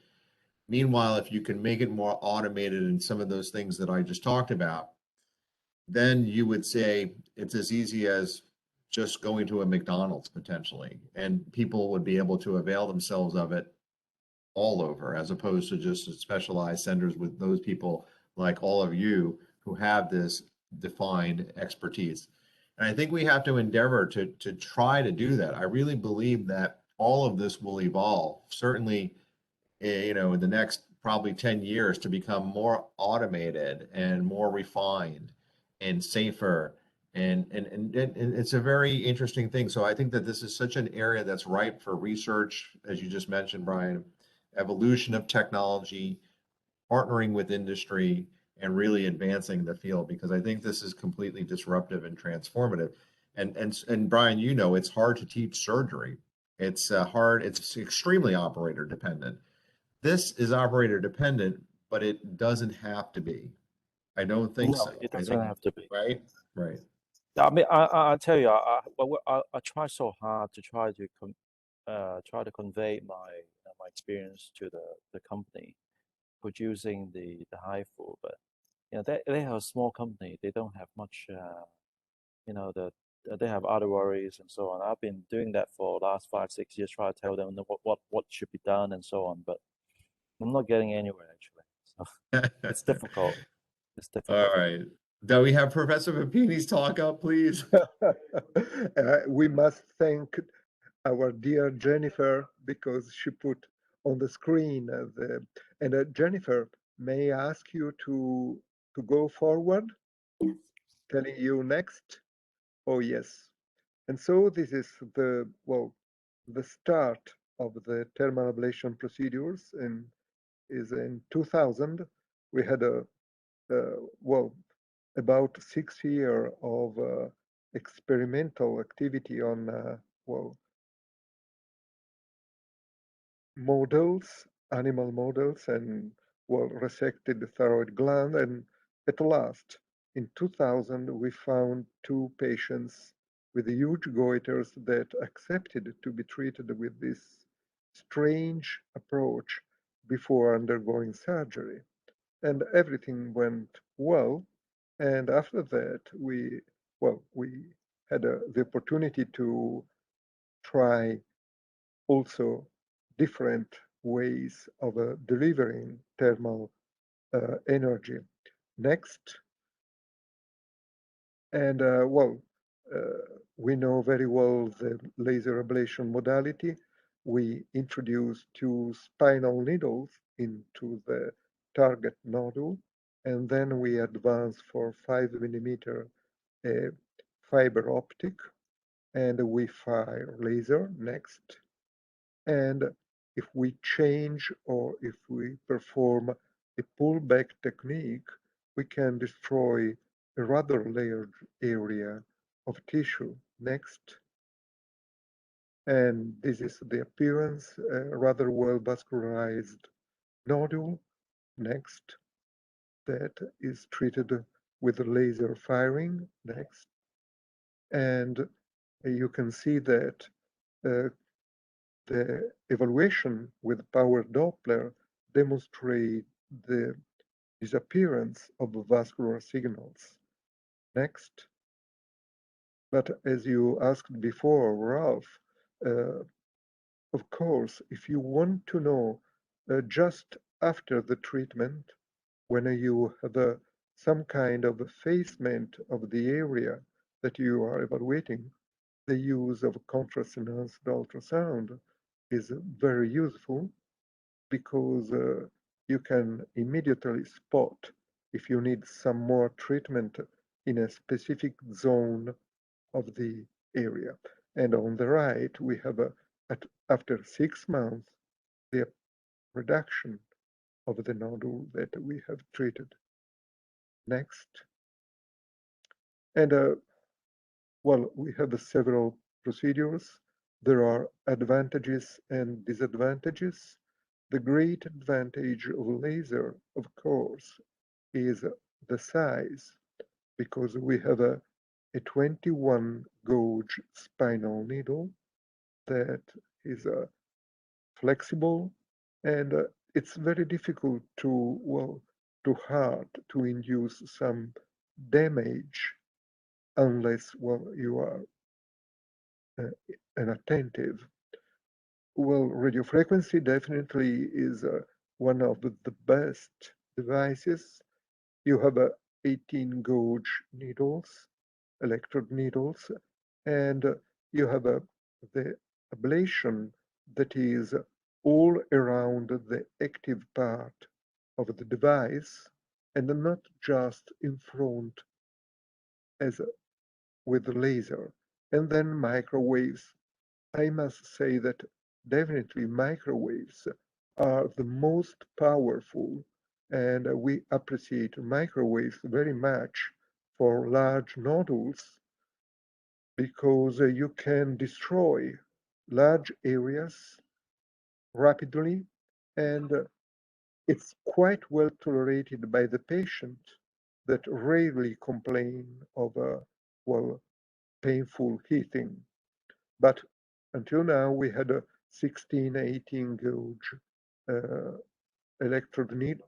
Meanwhile, if you can make it more automated and some of those things that I just talked about, then you would say it's as easy as just going to a McDonald's potentially, and people would be able to avail themselves of it all over, as opposed to just specialized centers with those people like all of you who have this defined expertise. And I think we have to endeavor to try to do that. I really believe that all of this will evolve, certainly, you know, in the next probably 10 years to become more automated and more refined and safer. And it's a very interesting thing. So I think that this is such an area that's ripe for research, as you just mentioned, Brian, evolution of technology, partnering with industry, and really advancing the field, because I think this is completely disruptive and transformative. And Brian, you know, it's hard to teach surgery. It's hard. It's extremely operator dependent. This is operator dependent, but it doesn't have to be. I don't think No, so. it I doesn't think, have to be. right? Right. I mean, I tell you, I try so hard to try to convey my experience to the company producing the HIFU, but you know, they have a small company. They don't have much, you know, they have other worries and so on. I've been doing that for the last 5, 6 years, trying to tell them what should be done and so on, but I'm not getting anywhere actually. So it's difficult. It's All difficult. right. Do we have Professor Papini's talk up, please? We must thank our dear Jennifer because she put on the screen Jennifer, may I ask you to go forward? Yes. Telling you next. Oh yes. And so this is the start of the thermal ablation procedures and is in 2000. We had about 6 years of experimental activity on models, animal models, and resected the thyroid gland. And at last, in 2000, we found 2 patients with huge goiters that accepted to be treated with this strange approach before undergoing surgery. And everything went well. And after that, we had the opportunity to try also different ways of delivering thermal energy. Next, and we know very well the laser ablation modality. We introduced 2 spinal needles into the target nodule, and then we advanced for 5 millimeter fiber optic, and we fire laser next. And if we change or if we perform a pullback technique, we can destroy a rather large area of tissue. Next. And this is the appearance, rather well vascularized nodule. Next. That is treated with laser firing. Next. And you can see that the evaluation with power Doppler demonstrate the disappearance of vascular signals. Next. But as you asked before, Ralph, of course, if you want to know just after the treatment, when you have some kind of effacement of the area that you are evaluating, the use of contrast-enhanced ultrasound is very useful because you can immediately spot if you need some more treatment in a specific zone of the area. And on the right, we have after 6 months, the reduction of the nodule that we have treated. Next. And we have several procedures. There are advantages and disadvantages. The great advantage of laser, of course, is the size, because we have a 21 gauge spinal needle that is flexible, and it's very difficult to hard to induce some damage unless you are an attentive. Radiofrequency definitely is one of the best devices. You have 18 gauge needles, electrode needles, and you have the ablation that is all around the active part of the device and not just in front as with the laser. And then microwaves. I must say that definitely microwaves are the most powerful, and we appreciate microwaves very much for large nodules because you can destroy large areas rapidly, and it's quite well tolerated by the patient that rarely complain of painful heating. But until now, we had a 16, 18 gauge electrode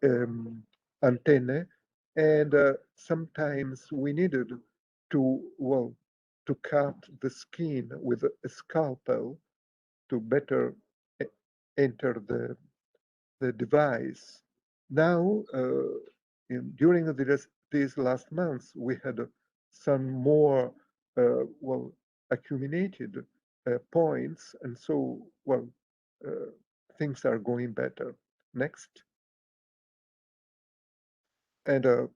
antenna, and sometimes we needed to cut the skin with a scalpel to better enter the device. Now, during these last months, we had some more accumulated points, and so things are going better. Next. And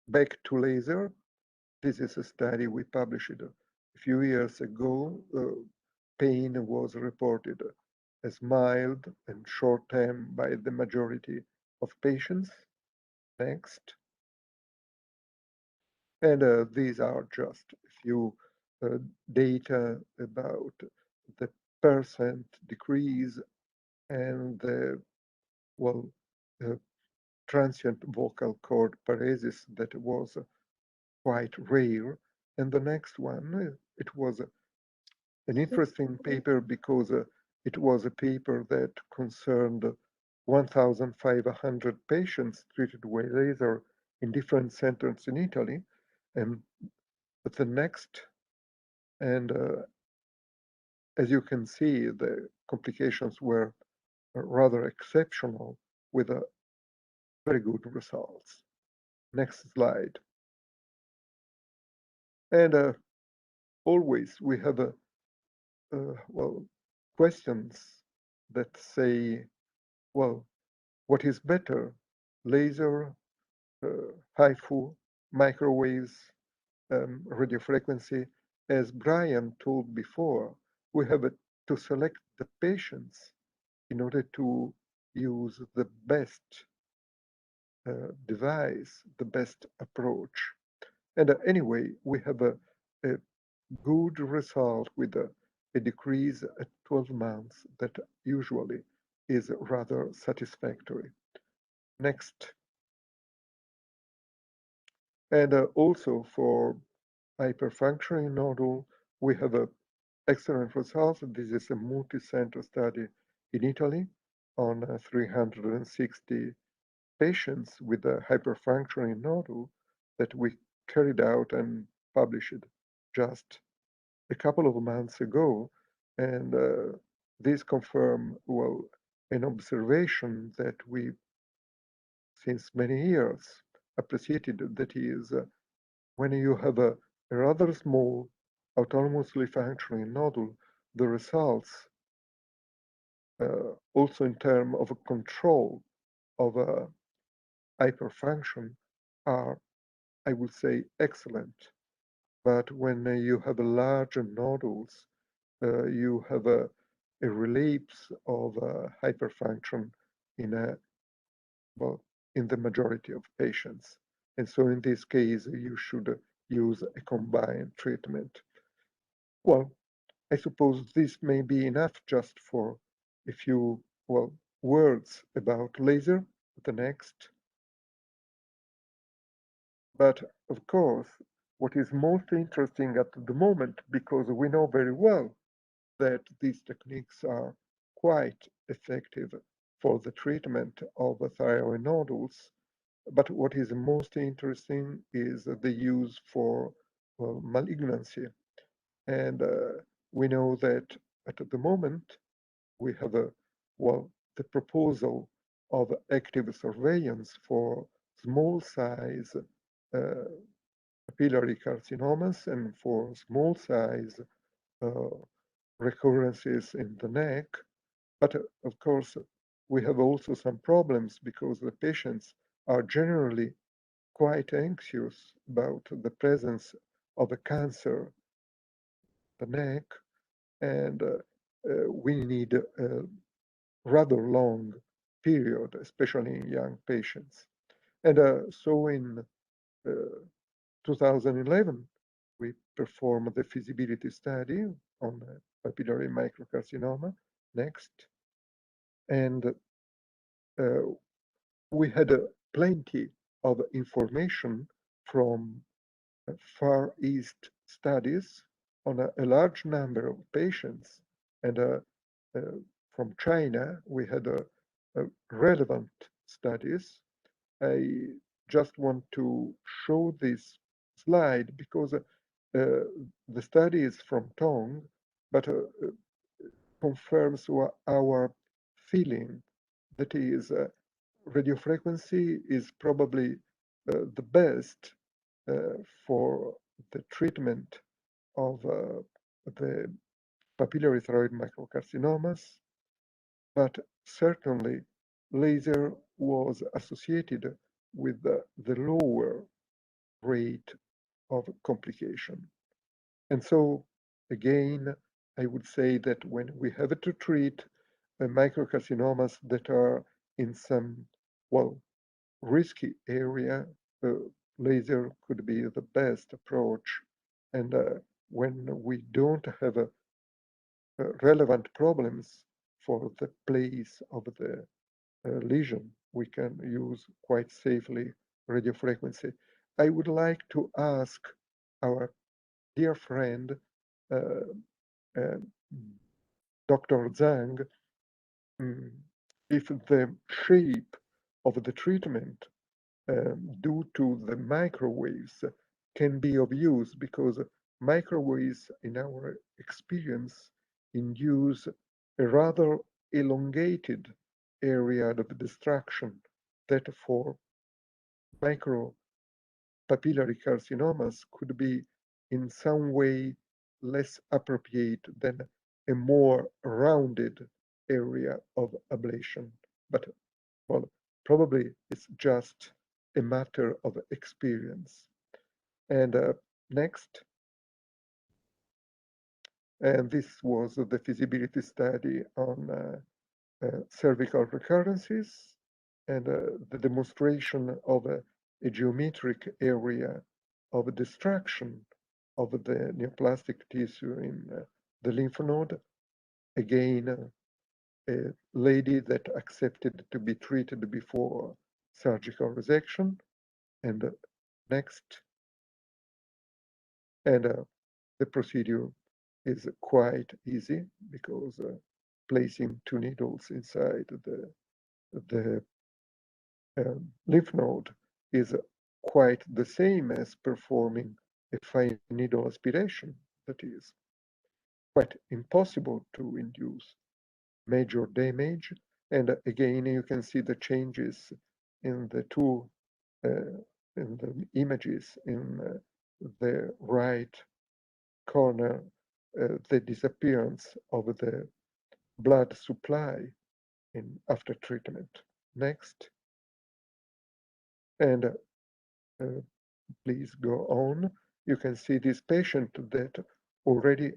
back to laser. This is a study we published a few years ago. Pain was reported as mild and short-term by the majority of patients. Next. And these are just a few data about the percent decrease and the transient vocal cord paresis that was quite rare. And the next one, it was an interesting paper because it was a paper that concerned 1,500 patients treated with laser in different centers in Italy. And the next And as you can see, the complications were rather exceptional with very good results. Next slide. And always we have well, questions that say, well, what is better, laser, HIFU, microwaves, radiofrequency? As Brian told before, we have to select the patients in order to use the best device, the best approach. And anyway, we have a good result with a decrease at 12 months that usually is rather satisfactory. Next. And also for hyperfunctioning nodule, we have excellent results. This is a multi-center study in Italy on 360 patients with a hyperfunctioning nodule that we carried out and published just a couple of months ago. And this confirmed, well, an observation that we, since many years, appreciated, that is, when you have a rather small, autonomously functioning nodule, the results, also in terms of control of hyperfunction, are, I would say, excellent. But when you have larger nodules, you have a relapse of hyperfunction in well, in the majority of patients. And so in this case, you should use a combined treatment. Well, I suppose this may be enough just for a few, well, words about laser. The next. But of course, what is most interesting at the moment, because we know very well that these techniques are quite effective for the treatment of thyroid nodules, but what is most interesting is the use for malignancy. And we know that at the moment, we have the proposal of active surveillance for small size papillary carcinomas and for small size recurrences in the neck. But of course, we have also some problems because the patients are generally quite anxious about the presence of a cancer in the neck, and we need a rather long period, especially in young patients. And so in 2011, we performed the feasibility study on papillary microcarcinoma. Next. And we had plenty of information from Far East studies on a large number of patients. And from China, we had relevant studies. I just want to show this slide because the study is from Tong, but confirms our feeling, that is, radiofrequency is probably the best for the treatment of the papillary thyroid microcarcinomas, but certainly laser was associated with the lower rate of complication. And so, again, I would say that when we have to treat microcarcinomas that are in some, well, risky area, laser could be the best approach. And when we don't have relevant problems for the place of the lesion, we can use quite safely radiofrequency. I would like to ask our dear friend, Dr. Zhang, if the shape of the treatment due to the microwaves can be of use, because microwaves, in our experience, induce a rather elongated area of destruction that for micropapillary carcinomas could be in some way less appropriate than a more rounded area of ablation. But well, probably it's just a matter of experience. And next, and this was the feasibility study on cervical recurrences and the demonstration of a geometric area of destruction of the neoplastic tissue in the lymph node. Again, a lady that accepted to be treated before surgical resection. And next, and the procedure is quite easy because placing 2 needles inside the lymph node is quite the same as performing a fine needle aspiration. That is quite impossible to induce major damage. And again, you can see the changes in the two in the images in the right corner, the disappearance of the blood supply after treatment. Next. And please go on. You can see this patient that already,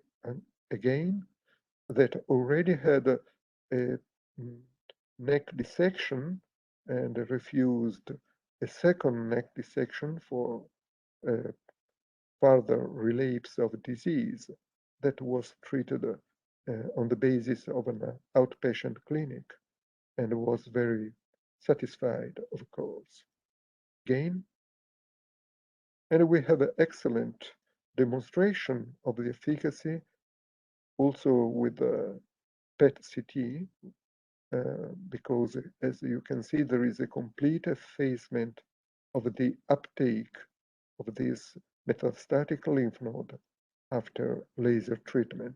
again, that already had a neck dissection and refused a second neck dissection for further relapse of disease that was treated on the basis of an outpatient clinic and was very satisfied, of course. Again, and we have an excellent demonstration of the efficacy also with the PET-CT, because as you can see, there is a complete effacement of the uptake of this metastatic lymph node after laser treatment.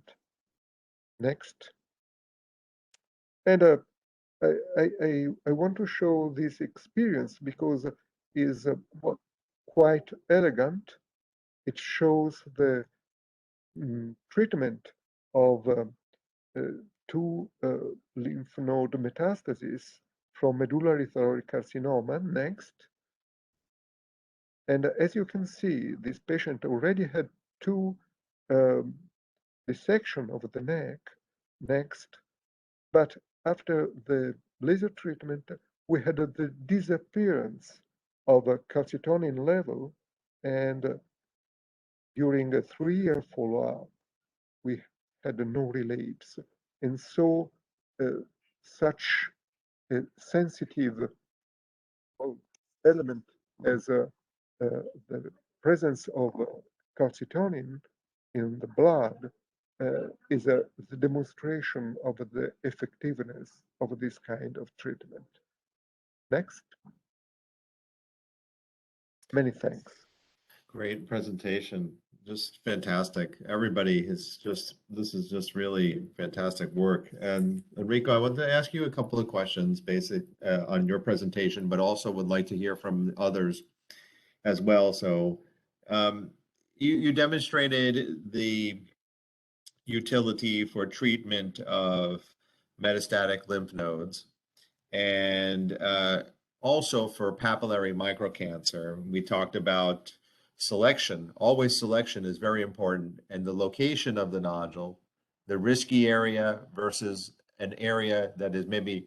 Next. And I want to show this experience because it is quite elegant. It shows the treatment of 2 lymph node metastases from medullary thyroid carcinoma. Next. And as you can see, this patient already had 2 dissection of the neck. Next. But after the laser treatment, we had the disappearance of a calcitonin level, and during a 3-year follow-up, we had no relapse. And so such a sensitive element as the presence of calcitonin in the blood is the demonstration of the effectiveness of this kind of treatment. Next. Many thanks. Great presentation. Just fantastic. Everybody is just, this is just really fantastic work. And Enrico, I wanted to ask you a couple of questions on your presentation, but also would like to hear from others as well. So you demonstrated the utility for treatment of metastatic lymph nodes and also for papillary microcancer. We talked about selection. Always selection is very important, and the location of the nodule, the risky area versus an area that is maybe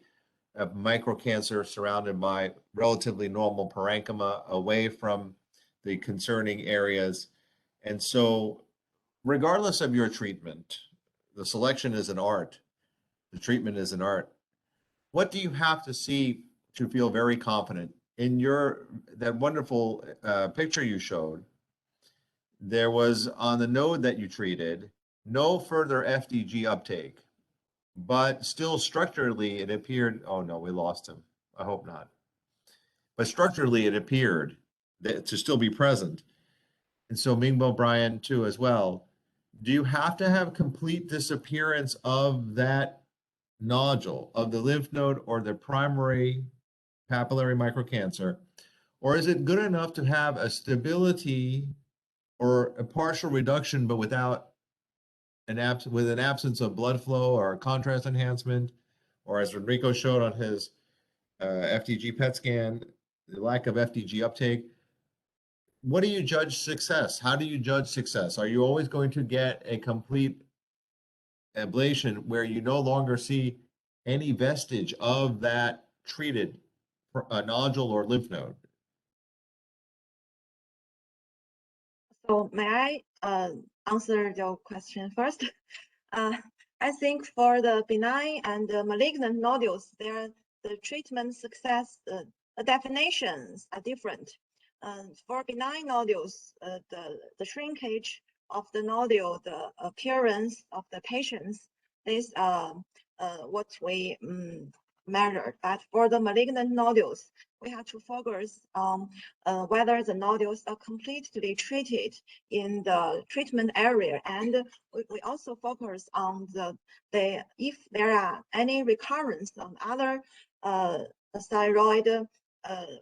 a microcancer surrounded by relatively normal parenchyma away from the concerning areas. And so regardless of your treatment, the selection is an art, the treatment is an art. What do you have to see to feel very confident? In that wonderful picture you showed, there was on the node that you treated, no further FDG uptake, but still structurally it appeared, oh no, we lost him. I hope not. But structurally it appeared to still be present. and so Mingbo Brian too as well, do you have to have complete disappearance of that nodule, of the lymph node or the primary papillary microcancer? Or is it good enough to have a stability or a partial reduction, but without an absence of blood flow or contrast enhancement, or as Enrico showed on his FDG PET scan, the lack of FDG uptake? What do you judge success? How do you judge success? Are you always going to get a complete ablation where you no longer see any vestige of that treated nodule or lymph node? So may I answer your question first? I think for the benign and malignant nodules, the treatment success definitions are different. For benign nodules, the shrinkage of the nodule, the appearance of the patients is what we measured. But for the malignant nodules, we have to focus on whether the nodules are completely treated in the treatment area, and we also focus on if there are any recurrence on other thyroid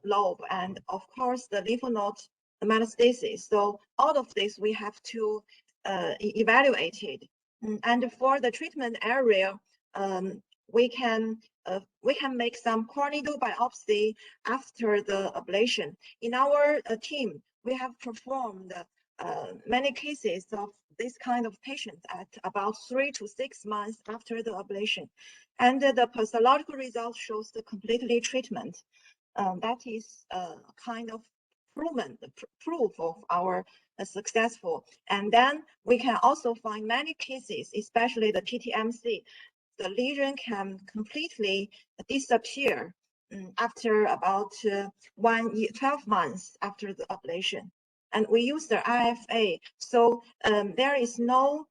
lobe, and of course the lymph node metastasis. So all of this we have to evaluate it. And for the treatment area, we can make some core needle biopsy after the ablation. In our team, we have performed many cases of this kind of patients at about 3 to 6 months after the ablation, and the pathological result shows the completely treatment. That is kind of proof of our successful. And then we can also find many cases, especially the PTMC. The lesion can completely disappear after about 12 months after the ablation. And we use the IFA, so there is no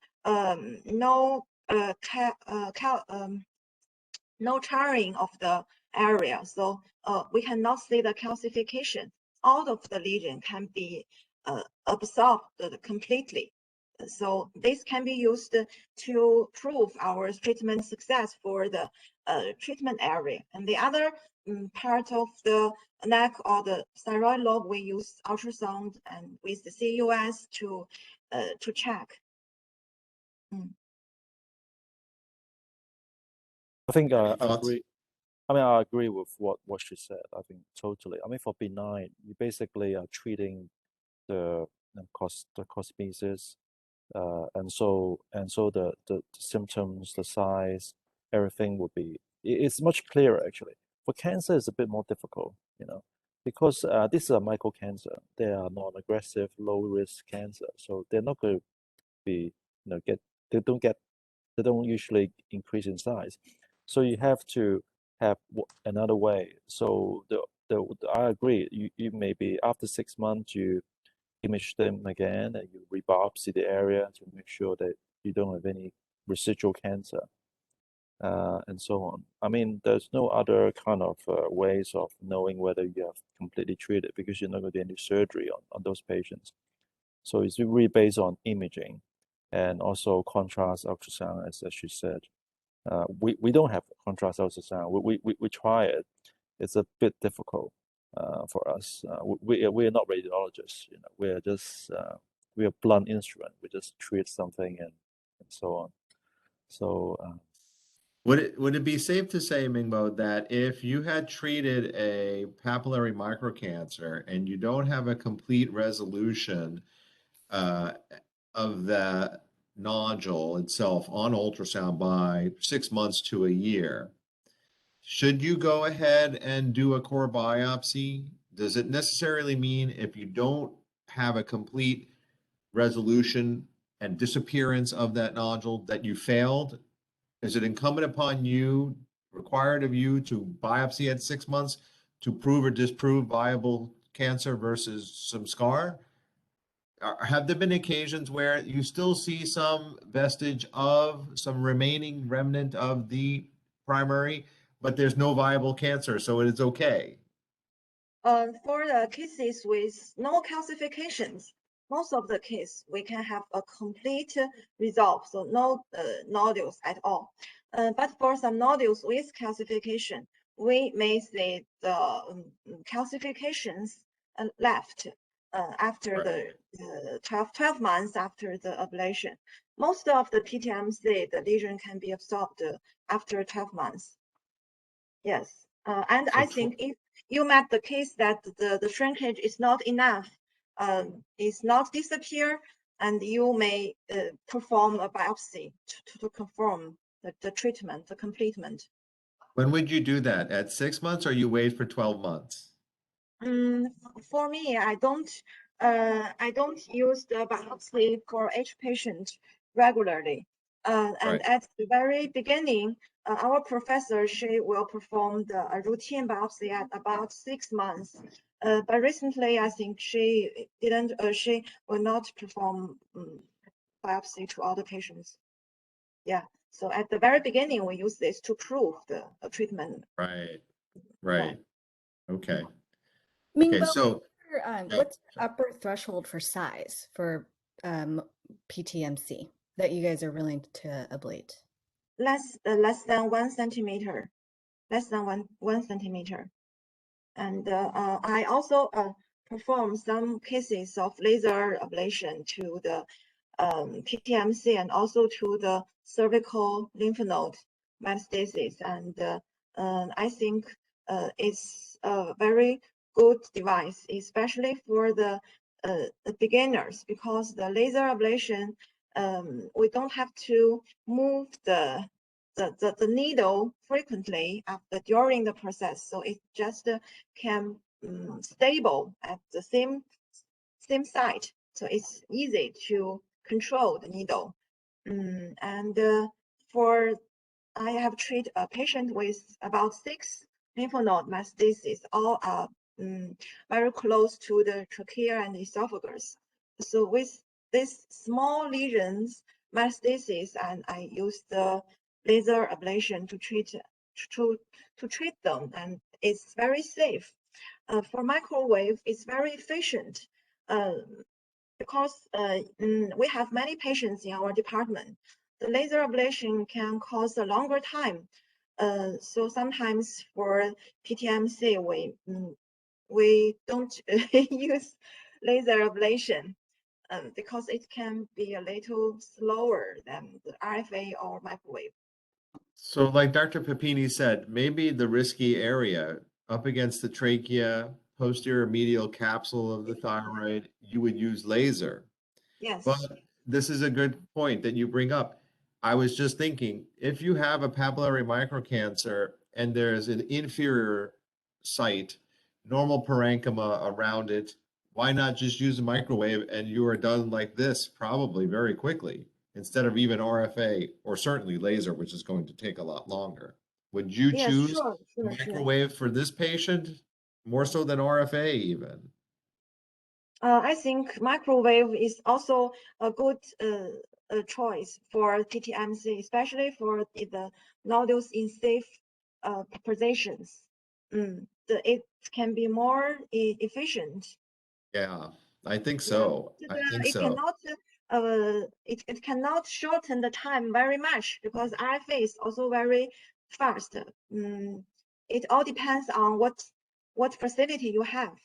charring of the area, so we cannot see the calcification. All of the lesion can be absorbed completely. So this can be used to prove our treatment success for the treatment area. And the other part of the neck or the thyroid lobe, we use ultrasound and with the CUS to check. I think I Thoughts? agree. I mean, I agree with what she said. I think totally. I mean, for benign, you basically are treating the cosmesis, and so the symptoms, the size, everything would be. It's much clearer actually. For cancer, it's a bit more difficult, because this is a microcancer. They are non-aggressive, low-risk cancer, so they're not going to be, they don't usually increase in size. So you have to have another way. So I agree. You maybe after 6 months you image them again and you rebiopsy the area to make sure that you don't have any residual cancer, and so on. I mean, there's no other kind of ways of knowing whether you have completely treated, because you're not going to do any surgery on those patients. So it's really based on imaging and also contrast ultrasound, as she said. We don't have contrast ultrasound. We try it. It's a bit difficult for us. We are not radiologists. We're just we are blunt instrument. We just treat something and so on. So Would it be safe to say, Mingbo, that if you had treated a papillary microcancer and you don't have a complete resolution of the nodule itself on ultrasound by 6 months to a year, should you go ahead and do a core biopsy? Does it necessarily mean if you don't have a complete resolution and disappearance of that nodule that you failed? Is it incumbent upon you, required of you, to biopsy at 6 months to prove or disprove viable cancer versus some scar? Have there been occasions where you still see some vestige of some remaining remnant of the primary, but there's no viable cancer, so it is okay? For the cases with no calcifications, most of the case, we can have a complete resolve, so no nodules at all. But for some nodules with calcification, we may see the calcifications left after Right. the 12 months after the ablation. Most of the PTMC, the lesion can be absorbed after 12 months. Yes, and So I think if you met the case that the shrinkage is not enough, is not disappear, and you may perform a biopsy to confirm the treatment, the completement. when would you do that? At 6 months, or you wait for 12 months? For me, I don't use the biopsy for each patient regularly. And Right. at the very beginning, our professor, she will perform the routine biopsy at about 6 months. But recently, I think she will not perform biopsy to all the patients. Yeah. So at the very beginning, we use this to prove the treatment. Right. Right. Okay. Mingbo, Okay. So yeah. what's the upper threshold for size for PTMC that you guys are willing to ablate? Less than 1 centimeter, less than one centimeter. And I also perform some cases of laser ablation to the PTMC and also to the cervical lymph node metastasis. And I think it's a very good device, especially for the beginners, because the laser ablation, we don't have to move the needle frequently during the process, so it just can stable at the same site, so it's easy to control the needle. And I have treated a patient with about 6 lymph node metastases, all are very close to the trachea and esophagus. So with these small lesions, metastasis, and I use the laser ablation to treat them, and it's very safe. For microwave, it's very efficient because we have many patients in our department. The laser ablation can cause a longer time. So sometimes for PTMC, we don't use laser ablation because it can be a little slower than the RFA or microwave. So like Dr. Papini said, maybe the risky area up against the trachea, posterior medial capsule of the thyroid, you would use laser. Yes. But this is a good point that you bring up. I was just thinking, if you have a papillary microcancer and there's an inferior site, normal parenchyma around it, why not just use a microwave and you are done like this probably very quickly instead of even RFA or certainly laser, which is going to take a lot longer. Would you Yes, choose sure. microwave for this patient more so than RFA even? I think microwave is also a good choice for PTMC, especially for the nodules in safe positions. It can be more efficient. Yeah, I think Yeah. so. I think It so. cannot it cannot shorten the time very much because RFA is also very fast. It all depends on what facility you have.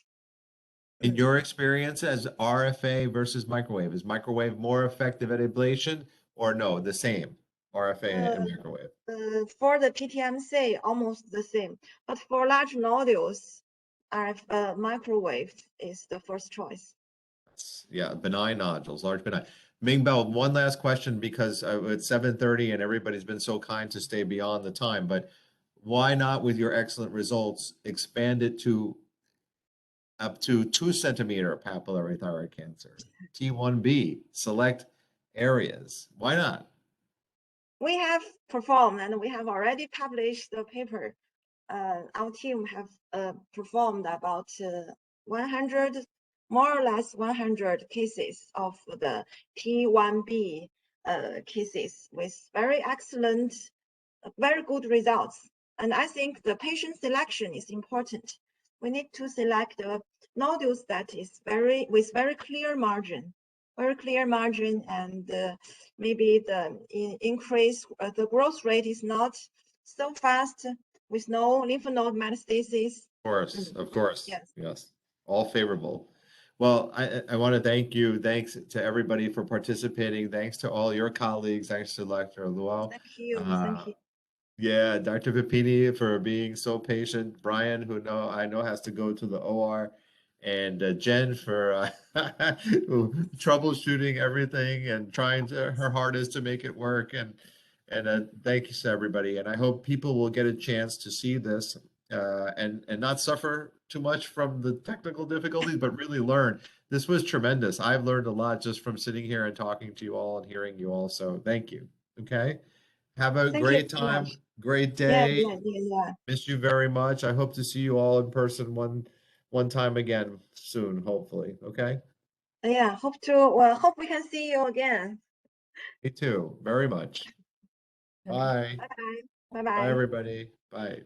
In your experience as RFA versus microwave, is microwave more effective at ablation or no, the same, RFA and microwave? For the PTMC, almost the same. But for large nodules, microwave is the first choice. Yeah, benign nodules, large benign. Mingbo, one last question because it's 7:30 and everybody's been so kind to stay beyond the time, but why not, with your excellent results, expand it to up to 2 centimeter papillary thyroid cancer, T1B, select areas? Why not? We have performed and we have already published the paper. Our team have performed about 100, more or less 100 cases of the T1B cases with very excellent, very good results. And I think the patient selection is important. We need to select the nodules that is with very clear margin, and maybe the increase, the growth rate is not so fast, with no lymph node metastasis. Of course, Yes. yes, all favorable. Well, I want to thank you. Thanks to everybody for participating. Thanks to all your colleagues. Thanks to Dr. Luo. Thank you. Yeah, Dr. Papini for being so patient. Brian, who I know has to go to the OR, and Jen for troubleshooting everything and trying her hardest to make it work. And thank you to everybody. And I hope people will get a chance to see this and not suffer too much from the technical difficulties, but really learn. This was tremendous. I've learned a lot just from sitting here and talking to you all and hearing you all. So thank you. Okay. Have a Thank great you so time, much. great day. Yeah. Miss you very much. I hope to see you all in person one time again soon, hopefully. Okay. Yeah, hope we can see you again. Me too, very much. Okay. Bye. Bye. Bye, everybody. Bye.